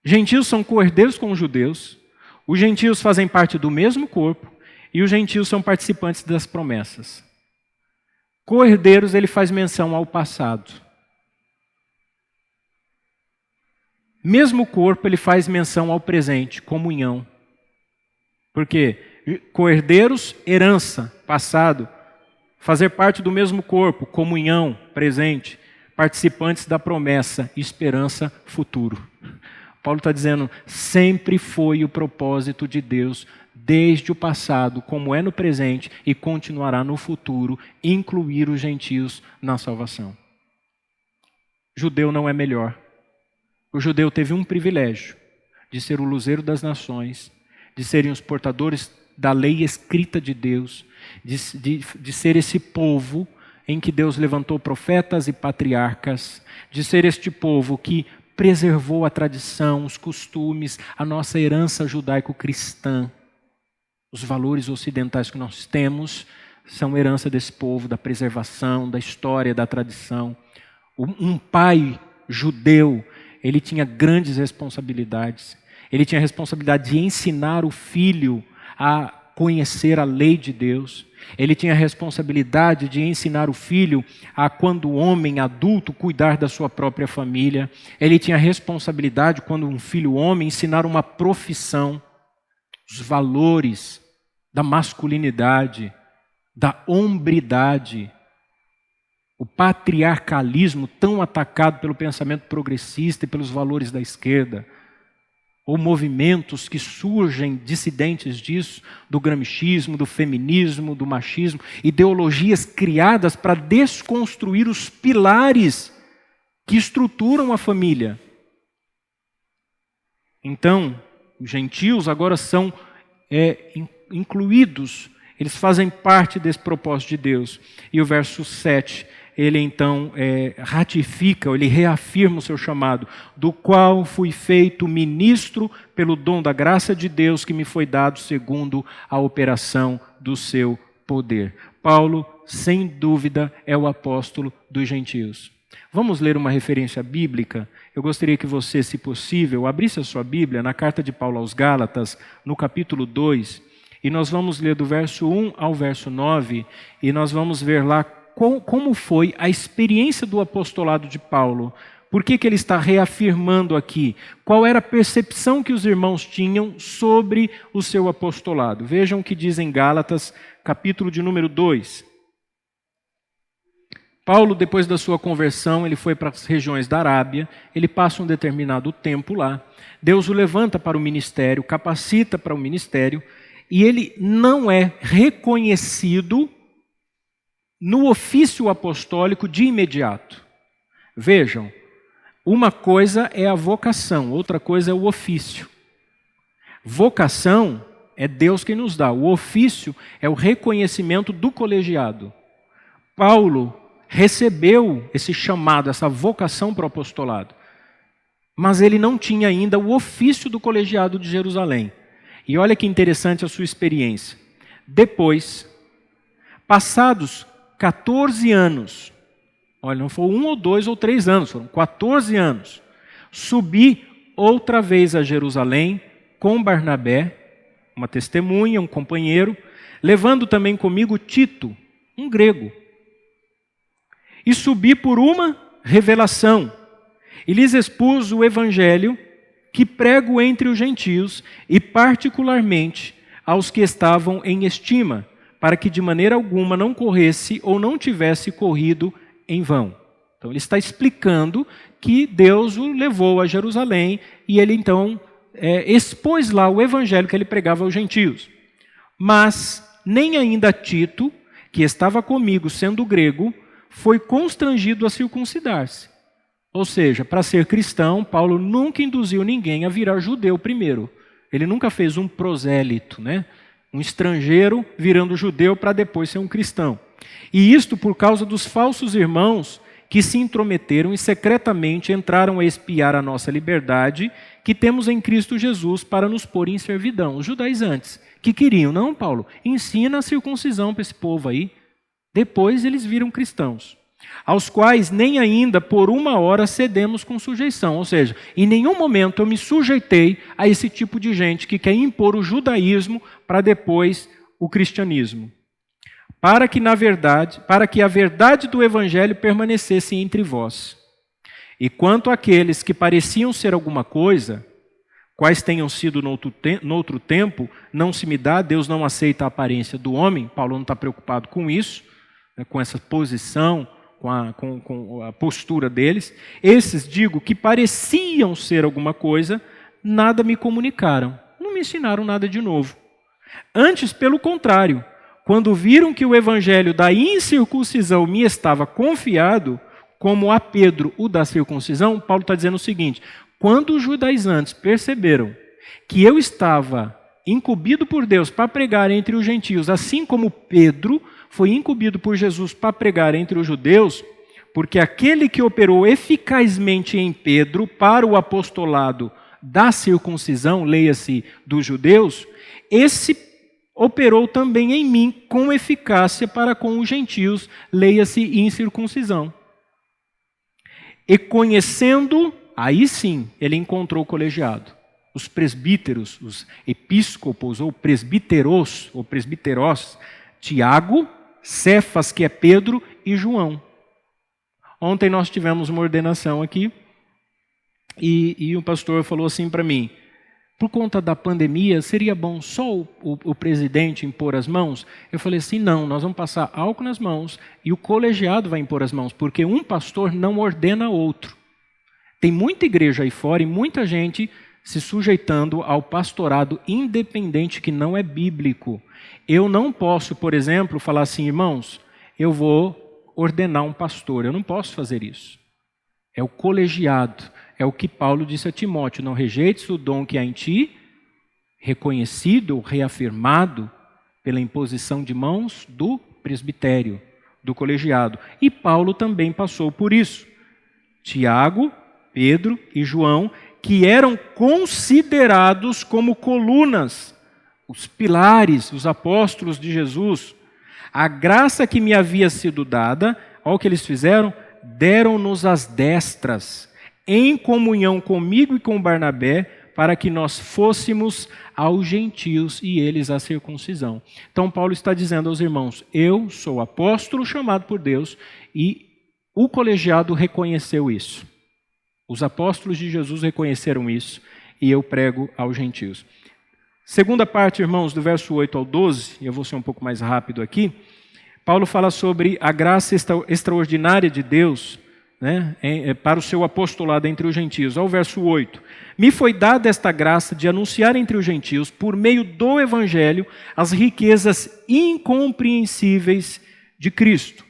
Gentios são co-herdeiros com os judeus, os gentios fazem parte do mesmo corpo e os gentios são participantes das promessas. Co-herdeiros, ele faz menção ao passado. Mesmo corpo, ele faz menção ao presente, comunhão. Porque co-herdeiros, herança, passado. Fazer parte do mesmo corpo, comunhão, presente. Participantes da promessa, esperança, futuro. Paulo está dizendo, sempre foi o propósito de Deus, desde o passado, como é no presente e continuará no futuro, incluir os gentios na salvação. Judeu não é melhor. O judeu teve um privilégio de ser o luzeiro das nações, de serem os portadores da lei escrita de Deus, de ser esse povo em que Deus levantou profetas e patriarcas, de ser este povo que preservou a tradição, os costumes, a nossa herança judaico-cristã. Os valores ocidentais que nós temos são herança desse povo, da preservação, da história, da tradição. Um pai judeu, ele tinha grandes responsabilidades. Ele tinha a responsabilidade de ensinar o filho a conhecer a lei de Deus. Ele tinha a responsabilidade de ensinar o filho a, quando homem adulto, cuidar da sua própria família. Ele tinha a responsabilidade, quando um filho homem, ensinar uma profissão, os valores da masculinidade, da hombridade. O patriarcalismo tão atacado pelo pensamento progressista e pelos valores da esquerda, ou movimentos que surgem dissidentes disso, do gramscismo, do feminismo, do machismo, ideologias criadas para desconstruir os pilares que estruturam a família. Então, os gentios agora são incluídos, eles fazem parte desse propósito de Deus. E o verso 7, ele então ratifica, ele reafirma o seu chamado, do qual fui feito ministro pelo dom da graça de Deus que me foi dado segundo a operação do seu poder. Paulo, sem dúvida, é o apóstolo dos gentios. Vamos ler uma referência bíblica? Eu gostaria que você, se possível, abrisse a sua Bíblia na carta de Paulo aos Gálatas, no capítulo 2, e nós vamos ler do verso 1 ao verso 9, e nós vamos ver lá como foi a experiência do apostolado de Paulo. Por que ele está reafirmando aqui? Qual era a percepção que os irmãos tinham sobre o seu apostolado? Vejam o que diz em Gálatas, capítulo de número 2. Paulo, depois da sua conversão, ele foi para as regiões da Arábia, ele passa um determinado tempo lá, Deus o levanta para o ministério, capacita para o ministério, e ele não é reconhecido no ofício apostólico de imediato. Vejam, uma coisa é a vocação, outra coisa é o ofício. Vocação é Deus quem nos dá, o ofício é o reconhecimento do colegiado. Paulo recebeu esse chamado, essa vocação para o apostolado, mas ele não tinha ainda o ofício do colegiado de Jerusalém. E olha que interessante a sua experiência. Depois, passados 14 anos, olha, não foi 1 ou 2 ou 3 anos, foram 14 anos, subi outra vez a Jerusalém com Barnabé, uma testemunha, um companheiro, levando também comigo Tito, um grego. E subi por uma revelação, e lhes expus o evangelho que prego entre os gentios, e particularmente aos que estavam em estima, para que de maneira alguma não corresse ou não tivesse corrido em vão. Então ele está explicando que Deus o levou a Jerusalém, e ele então expôs lá o evangelho que ele pregava aos gentios. Mas nem ainda Tito, que estava comigo sendo grego, foi constrangido a circuncidar-se. Ou seja, para ser cristão, Paulo nunca induziu ninguém a virar judeu primeiro. Ele nunca fez um prosélito, né? Um estrangeiro virando judeu para depois ser um cristão. E isto por causa dos falsos irmãos que se intrometeram e secretamente entraram a espiar a nossa liberdade que temos em Cristo Jesus para nos pôr em servidão. Os judaizantes que queriam, não, Paulo, ensina a circuncisão para esse povo aí. Depois eles viram cristãos, aos quais nem ainda por uma hora cedemos com sujeição. Ou seja, em nenhum momento eu me sujeitei a esse tipo de gente que quer impor o judaísmo para depois o cristianismo. Para que a verdade do evangelho permanecesse entre vós. E quanto àqueles que pareciam ser alguma coisa, quais tenham sido no outro tempo, não se me dá, Deus não aceita a aparência do homem. Paulo não está preocupado com isso, com essa posição, com a postura deles. Esses, digo, que pareciam ser alguma coisa, nada me comunicaram, não me ensinaram nada de novo. Antes, pelo contrário, quando viram que o evangelho da incircuncisão me estava confiado, como a Pedro o da circuncisão, Paulo está dizendo o seguinte: quando os judaizantes perceberam que eu estava incumbido por Deus para pregar entre os gentios, assim como Pedro foi incumbido por Jesus para pregar entre os judeus, porque aquele que operou eficazmente em Pedro para o apostolado da circuncisão, leia-se dos judeus, esse operou também em mim com eficácia para com os gentios, leia-se incircuncisão. E conhecendo, aí sim, ele encontrou o colegiado. Os presbíteros, os episcopos, ou presbíteros, ou presbíteros, Tiago, Cefas, que é Pedro, e João. Ontem nós tivemos uma ordenação aqui, e o pastor falou assim para mim: por conta da pandemia, seria bom só o presidente impor as mãos? Eu falei assim, não, nós vamos passar álcool nas mãos e o colegiado vai impor as mãos, porque um pastor não ordena outro. Tem muita igreja aí fora e muita gente se sujeitando ao pastorado independente que não é bíblico. Eu não posso, por exemplo, falar assim, irmãos, eu vou ordenar um pastor. Eu não posso fazer isso. É o colegiado. É o que Paulo disse a Timóteo: não rejeites o dom que há em ti, reconhecido ou reafirmado pela imposição de mãos do presbitério, do colegiado. E Paulo também passou por isso. Tiago, Pedro e João, que eram considerados como colunas, os pilares, os apóstolos de Jesus. A graça que me havia sido dada, olha o que eles fizeram, deram-nos as destras, em comunhão comigo e com Barnabé, para que nós fôssemos aos gentios e eles à circuncisão. Então Paulo está dizendo aos irmãos, eu sou apóstolo chamado por Deus, e o colegiado reconheceu isso. Os apóstolos de Jesus reconheceram isso, e eu prego aos gentios. Segunda parte, irmãos, do verso 8 ao 12, e eu vou ser um pouco mais rápido aqui, Paulo fala sobre a graça extraordinária de Deus, né, para o seu apostolado entre os gentios. Ao verso 8, me foi dada esta graça de anunciar entre os gentios, por meio do evangelho, as riquezas incompreensíveis de Cristo.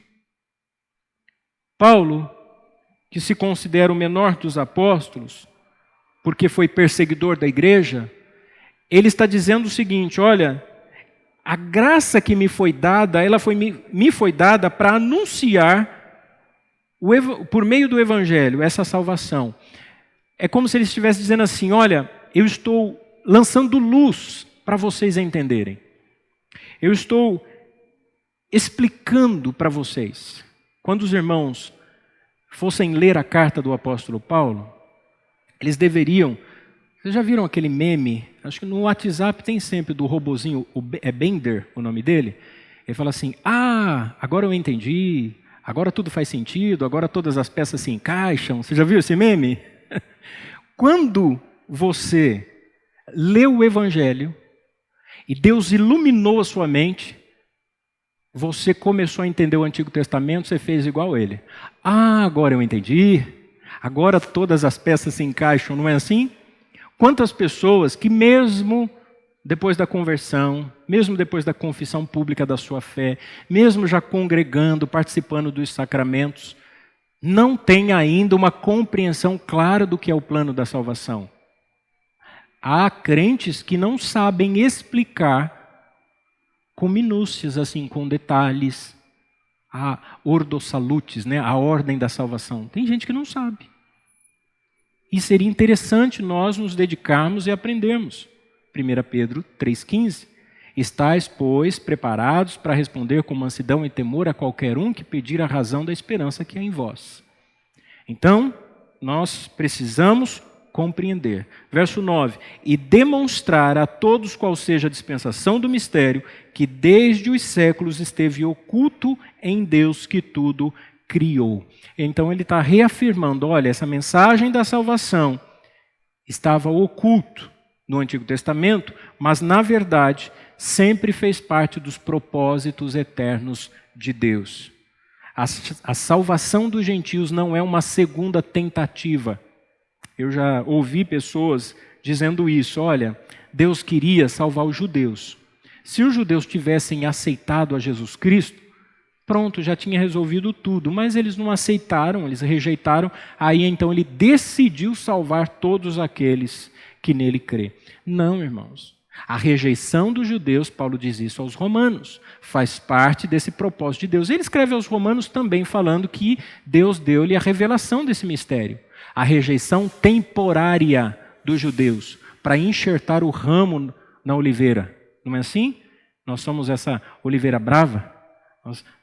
Paulo, que se considera o menor dos apóstolos, porque foi perseguidor da igreja, ele está dizendo o seguinte, olha, a graça que me foi dada, me foi dada para anunciar, por meio do evangelho, essa salvação. É como se ele estivesse dizendo assim, olha, eu estou lançando luz para vocês entenderem. Eu estou explicando para vocês. Quando os irmãos fossem ler a carta do apóstolo Paulo, eles deveriam... Vocês já viram aquele meme? Acho que no WhatsApp tem sempre do robozinho, é Bender o nome dele. Ele fala assim, agora eu entendi, agora tudo faz sentido, agora todas as peças se encaixam. Você já viu esse meme? Quando você leu o Evangelho e Deus iluminou a sua mente, você começou a entender o Antigo Testamento, você fez igual ele. Agora eu entendi, agora todas as peças se encaixam, não é assim? Quantas pessoas que mesmo depois da conversão, mesmo depois da confissão pública da sua fé, mesmo já congregando, participando dos sacramentos, não têm ainda uma compreensão clara do que é o plano da salvação. Há crentes que não sabem explicar com minúcias, assim, com detalhes, a ordo salutis, né, a ordem da salvação. Tem gente que não sabe. E seria interessante nós nos dedicarmos e aprendermos. 1 Pedro 3,15. Estais, pois, preparados para responder com mansidão e temor a qualquer um que pedir a razão da esperança que é em vós. Então, nós precisamos compreender. Verso 9. E demonstrar a todos qual seja a dispensação do mistério, que desde os séculos esteve oculto em Deus que tudo criou. Então ele está reafirmando, olha, essa mensagem da salvação estava oculto no Antigo Testamento, mas na verdade sempre fez parte dos propósitos eternos de Deus. A salvação dos gentios não é uma segunda tentativa. Eu já ouvi pessoas dizendo isso, olha, Deus queria salvar os judeus. Se os judeus tivessem aceitado a Jesus Cristo, pronto, já tinha resolvido tudo, mas eles não aceitaram, eles rejeitaram, aí então ele decidiu salvar todos aqueles que nele crê. Não, irmãos, a rejeição dos judeus, Paulo diz isso aos romanos, faz parte desse propósito de Deus. Ele escreve aos romanos também falando que Deus deu-lhe a revelação desse mistério, a rejeição temporária dos judeus, para enxertar o ramo na oliveira, não é assim? Nós somos essa oliveira brava.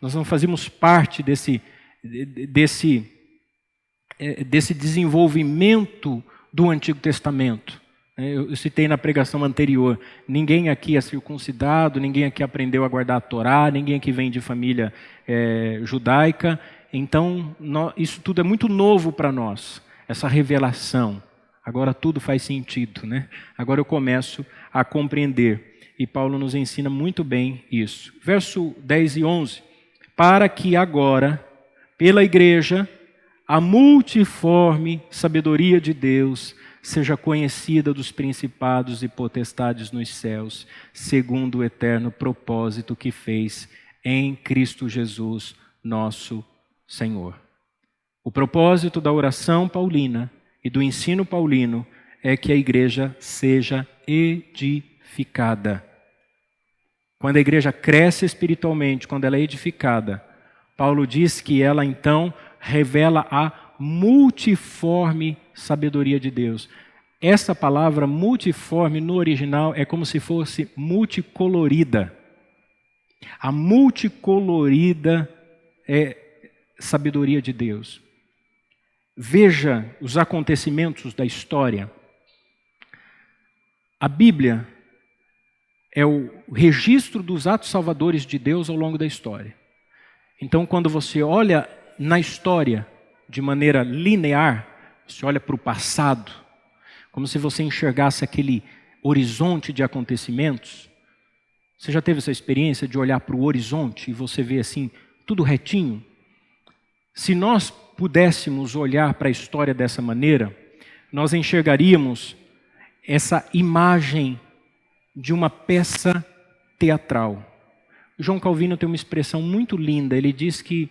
Nós não fazemos parte desse desenvolvimento do Antigo Testamento. Eu citei na pregação anterior, ninguém aqui é circuncidado, ninguém aqui aprendeu a guardar a Torá, ninguém aqui vem de família judaica, então isso tudo é muito novo para nós, essa revelação. Agora tudo faz sentido, né? Agora eu começo a compreender. E Paulo nos ensina muito bem isso. Verso 10 e 11. Para que agora, pela igreja, a multiforme sabedoria de Deus seja conhecida dos principados e potestades nos céus, segundo o eterno propósito que fez em Cristo Jesus, nosso Senhor. O propósito da oração paulina e do ensino paulino é que a igreja seja edificada. Quando a igreja cresce espiritualmente, quando ela é edificada, Paulo diz que ela então revela a multiforme sabedoria de Deus. Essa palavra multiforme no original é como se fosse multicolorida. A multicolorida é sabedoria de Deus. Veja os acontecimentos da história. A Bíblia é o registro dos atos salvadores de Deus ao longo da história. Então, quando você olha na história de maneira linear, você olha para o passado, como se você enxergasse aquele horizonte de acontecimentos. Você já teve essa experiência de olhar para o horizonte e você vê assim, tudo retinho? Se nós pudéssemos olhar para a história dessa maneira, nós enxergaríamos essa imagem de uma peça teatral. João Calvino tem uma expressão muito linda, ele diz que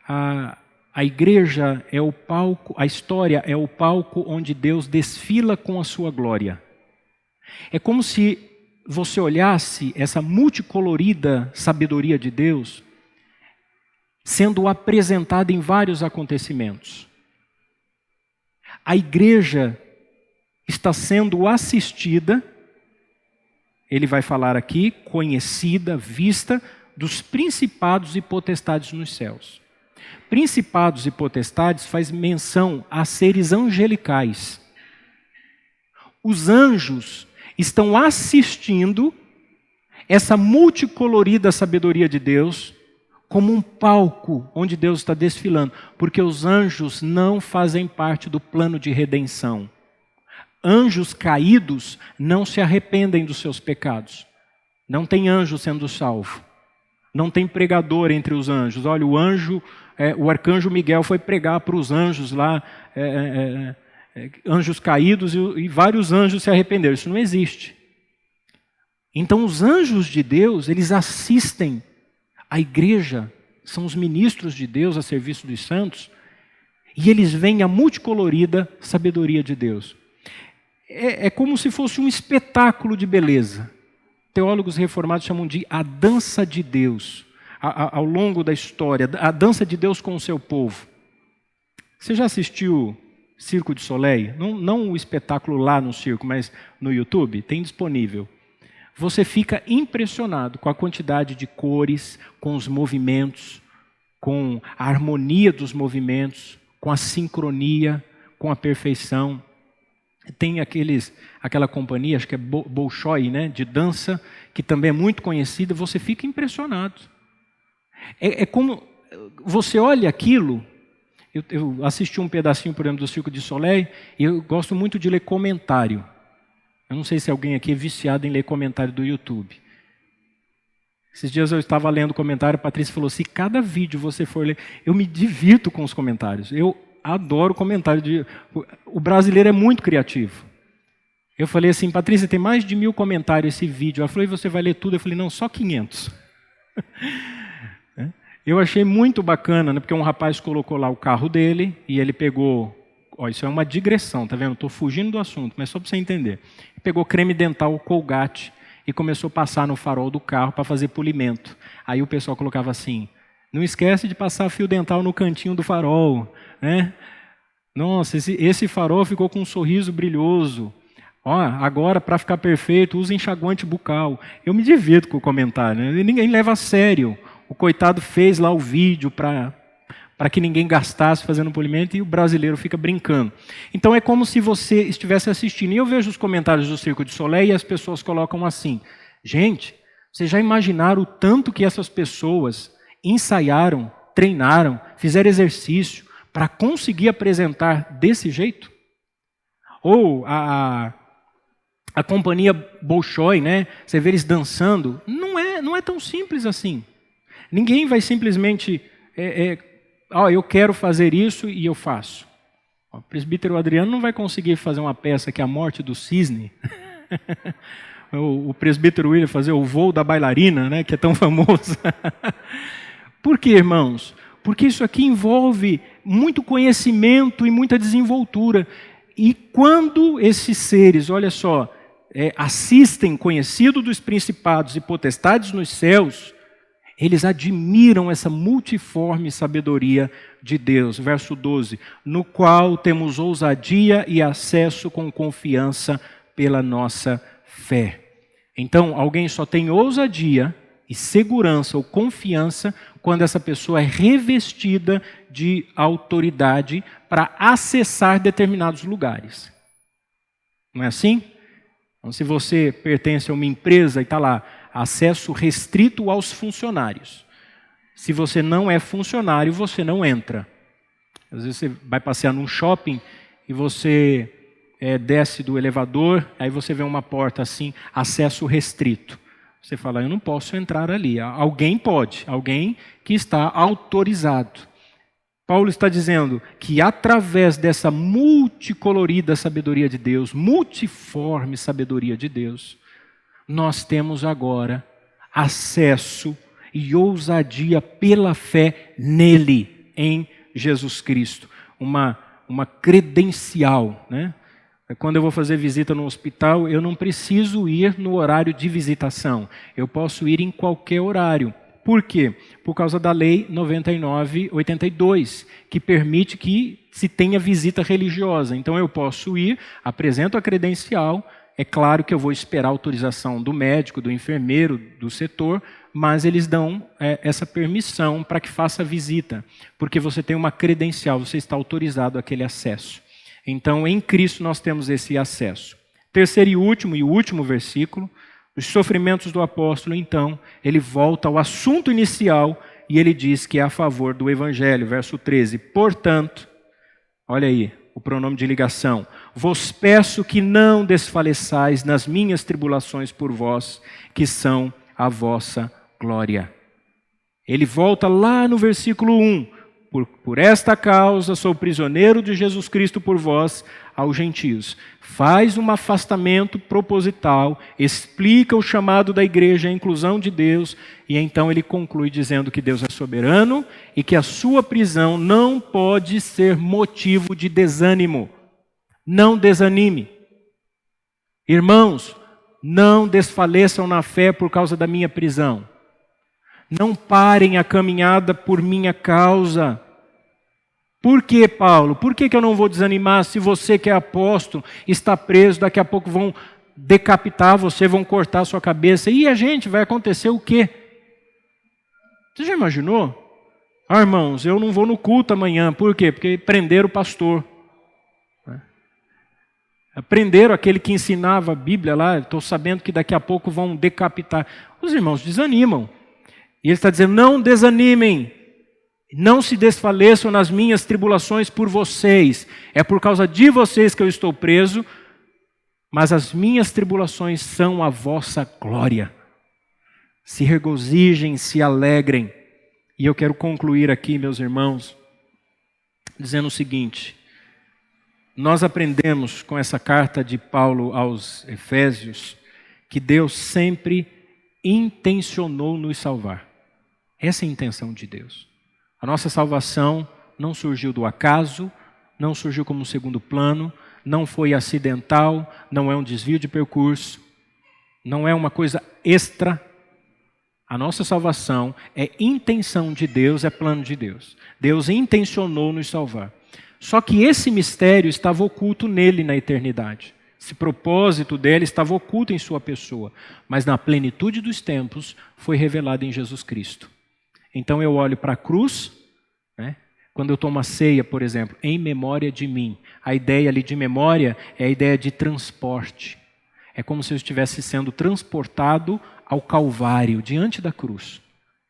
a igreja é o palco, a história é o palco onde Deus desfila com a sua glória. É como se você olhasse essa multicolorida sabedoria de Deus sendo apresentada em vários acontecimentos. A igreja está sendo assistida, ele vai falar aqui, conhecida, vista, dos principados e potestades nos céus. Principados e potestades faz menção a seres angelicais. Os anjos estão assistindo essa multicolorida sabedoria de Deus como um palco onde Deus está desfilando, porque os anjos não fazem parte do plano de redenção. Anjos caídos não se arrependem dos seus pecados. Não tem anjo sendo salvo. Não tem pregador entre os anjos. Olha, o arcanjo Miguel foi pregar para os anjos lá, anjos caídos, e vários anjos se arrependeram. Isso não existe. Então os anjos de Deus, eles assistem a igreja, são os ministros de Deus a serviço dos santos, e eles veem a multicolorida sabedoria de Deus. É como se fosse um espetáculo de beleza. Teólogos reformados chamam de a dança de Deus, ao longo da história, a dança de Deus com o seu povo. Você já assistiu Circo de Soleil? Não o espetáculo lá no circo, mas no YouTube, tem disponível. Você fica impressionado com a quantidade de cores, com os movimentos, com a harmonia dos movimentos, com a sincronia, com a perfeição. Tem aquela companhia, acho que é Bolshoi, né, de dança, que também é muito conhecida, você fica impressionado. É como você olha aquilo. Eu assisti um pedacinho, por exemplo, do Circo de Soleil, e eu gosto muito de ler comentário. Eu não sei se alguém aqui é viciado em ler comentário do YouTube. Esses dias eu estava lendo comentário, a Patrícia falou, se cada vídeo você for ler, eu me divirto com os comentários. Eu adoro comentário. O brasileiro é muito criativo. Eu falei assim, Patrícia, tem mais de 1000 comentários esse vídeo. Ela falou, e você vai ler tudo? Eu falei, não, só 500. Eu achei muito bacana, né, porque um rapaz colocou lá o carro dele e ele pegou... Ó, isso é uma digressão, tá vendo? Estou fugindo do assunto, mas só para você entender. Pegou creme dental Colgate e começou a passar no farol do carro para fazer polimento. Aí o pessoal colocava assim, não esquece de passar fio dental no cantinho do farol, né? Nossa, esse farol ficou com um sorriso brilhoso. Ó, agora, para ficar perfeito, usa enxaguante bucal. Eu me divirto com o comentário, né? Ninguém leva a sério. O coitado fez lá o vídeo para que ninguém gastasse fazendo polimento e o brasileiro fica brincando. Então é como se você estivesse assistindo. E eu vejo os comentários do Circo de Soleil e as pessoas colocam assim, gente, vocês já imaginaram o tanto que essas pessoas ensaiaram, treinaram, fizeram exercício para conseguir apresentar desse jeito? Ou a companhia Bolshoi, né? Você vê eles dançando, não é tão simples assim. Ninguém vai simplesmente... eu quero fazer isso e eu faço. O presbítero Adriano não vai conseguir fazer uma peça que é a morte do cisne. O presbítero William fazer o voo da bailarina, né, que é tão famoso. Por quê, irmãos? Porque isso aqui envolve muito conhecimento e muita desenvoltura. E quando esses seres, olha só, assistem, conhecido dos principados e potestades nos céus, eles admiram essa multiforme sabedoria de Deus. Verso 12, no qual temos ousadia e acesso com confiança pela nossa fé. Então, alguém só tem ousadia e segurança ou confiança quando essa pessoa é revestida de autoridade para acessar determinados lugares. Não é assim? Então, se você pertence a uma empresa e está lá, acesso restrito aos funcionários. Se você não é funcionário, você não entra. Às vezes você vai passear num shopping e você desce do elevador, aí você vê uma porta assim, acesso restrito. Você fala, eu não posso entrar ali. Alguém pode, alguém que está autorizado. Paulo está dizendo que através dessa multicolorida sabedoria de Deus, multiforme sabedoria de Deus, nós temos agora acesso e ousadia pela fé nele, em Jesus Cristo. Uma credencial, né? Quando eu vou fazer visita no hospital, eu não preciso ir no horário de visitação. Eu posso ir em qualquer horário. Por quê? Por causa da Lei 99/82, que permite que se tenha visita religiosa. Então eu posso ir, apresento a credencial, é claro que eu vou esperar a autorização do médico, do enfermeiro, do setor, mas eles dão essa permissão para que faça a visita, porque você tem uma credencial, você está autorizado àquele acesso. Então, em Cristo nós temos esse acesso. Terceiro e último versículo, os sofrimentos do apóstolo, então, ele volta ao assunto inicial e ele diz que é a favor do evangelho, verso 13. Portanto, olha aí, o pronome de ligação. Vos peço que não desfaleçais nas minhas tribulações por vós, que são a vossa glória. Ele volta lá no versículo 1. Por esta causa sou prisioneiro de Jesus Cristo por vós, aos gentios. Faz um afastamento proposital, explica o chamado da igreja, a inclusão de Deus, e então ele conclui dizendo que Deus é soberano e que a sua prisão não pode ser motivo de desânimo. Não desanime. Irmãos, não desfaleçam na fé por causa da minha prisão. Não parem a caminhada por minha causa. Por que, Paulo? Por que eu não vou desanimar se você que é apóstolo está preso, daqui a pouco vão decapitar você, vão cortar a sua cabeça. E a gente, vai acontecer o quê? Você já imaginou? Irmãos, eu não vou no culto amanhã. Por quê? Porque prenderam o pastor. Prenderam aquele que ensinava a Bíblia lá. Estou sabendo que daqui a pouco vão decapitar. Os irmãos desanimam. E ele está dizendo, não desanimem. Não se desfaleçam nas minhas tribulações por vocês. É por causa de vocês que eu estou preso, mas as minhas tribulações são a vossa glória. Se regozijem, se alegrem. E eu quero concluir aqui, meus irmãos, dizendo o seguinte. Nós aprendemos com essa carta de Paulo aos Efésios que Deus sempre intencionou nos salvar. Essa é a intenção de Deus. A nossa salvação não surgiu do acaso, não surgiu como um segundo plano, não foi acidental, não é um desvio de percurso, não é uma coisa extra. A nossa salvação é intenção de Deus, é plano de Deus. Deus intencionou nos salvar. Só que esse mistério estava oculto nele na eternidade. Esse propósito dele estava oculto em sua pessoa. Mas na plenitude dos tempos foi revelado em Jesus Cristo. Então eu olho para a cruz, né? Quando eu tomo a ceia, por exemplo, em memória de mim. A ideia ali de memória é a ideia de transporte. É como se eu estivesse sendo transportado ao Calvário, diante da cruz.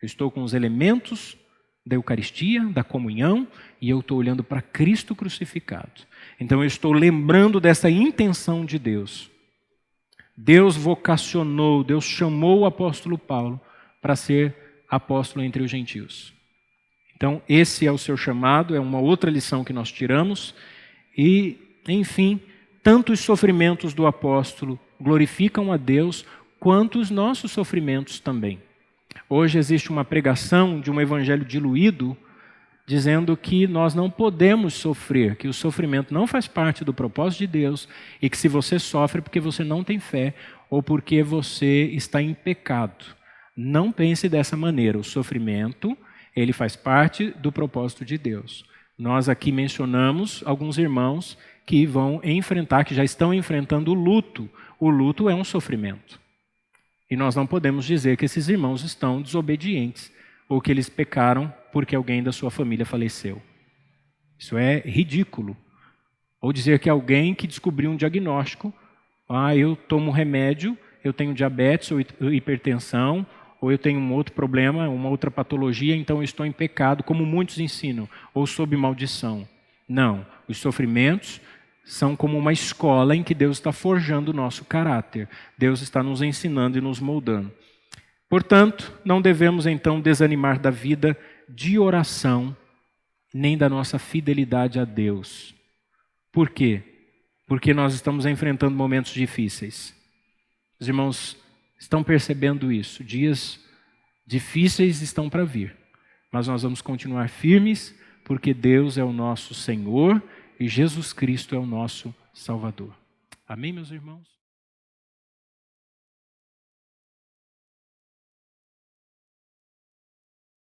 Eu estou com os elementos da Eucaristia, da comunhão, e eu estou olhando para Cristo crucificado. Então eu estou lembrando dessa intenção de Deus. Deus vocacionou, Deus chamou o apóstolo Paulo para ser apóstolo entre os gentios. Então esse é o seu chamado, é uma outra lição que nós tiramos. E, enfim, tanto os sofrimentos do apóstolo glorificam a Deus, quanto os nossos sofrimentos também. Hoje existe uma pregação de um evangelho diluído, dizendo que nós não podemos sofrer, que o sofrimento não faz parte do propósito de Deus e que se você sofre é porque você não tem fé ou porque você está em pecado. Não pense dessa maneira. O sofrimento, ele faz parte do propósito de Deus. Nós aqui mencionamos alguns irmãos que vão enfrentar, que já estão enfrentando o luto. O luto é um sofrimento. E nós não podemos dizer que esses irmãos estão desobedientes ou que eles pecaram porque alguém da sua família faleceu. Isso é ridículo. Ou dizer que alguém que descobriu um diagnóstico, eu tomo remédio, eu tenho diabetes ou hipertensão, ou eu tenho um outro problema, uma outra patologia, então eu estou em pecado, como muitos ensinam, ou sob maldição. Não, os sofrimentos são como uma escola em que Deus está forjando o nosso caráter. Deus está nos ensinando e nos moldando. Portanto, não devemos então desanimar da vida de oração, nem da nossa fidelidade a Deus. Por quê? Porque nós estamos enfrentando momentos difíceis. Os irmãos estão percebendo isso. Dias difíceis estão para vir. Mas nós vamos continuar firmes, porque Deus é o nosso Senhor e Jesus Cristo é o nosso Salvador. Amém, meus irmãos?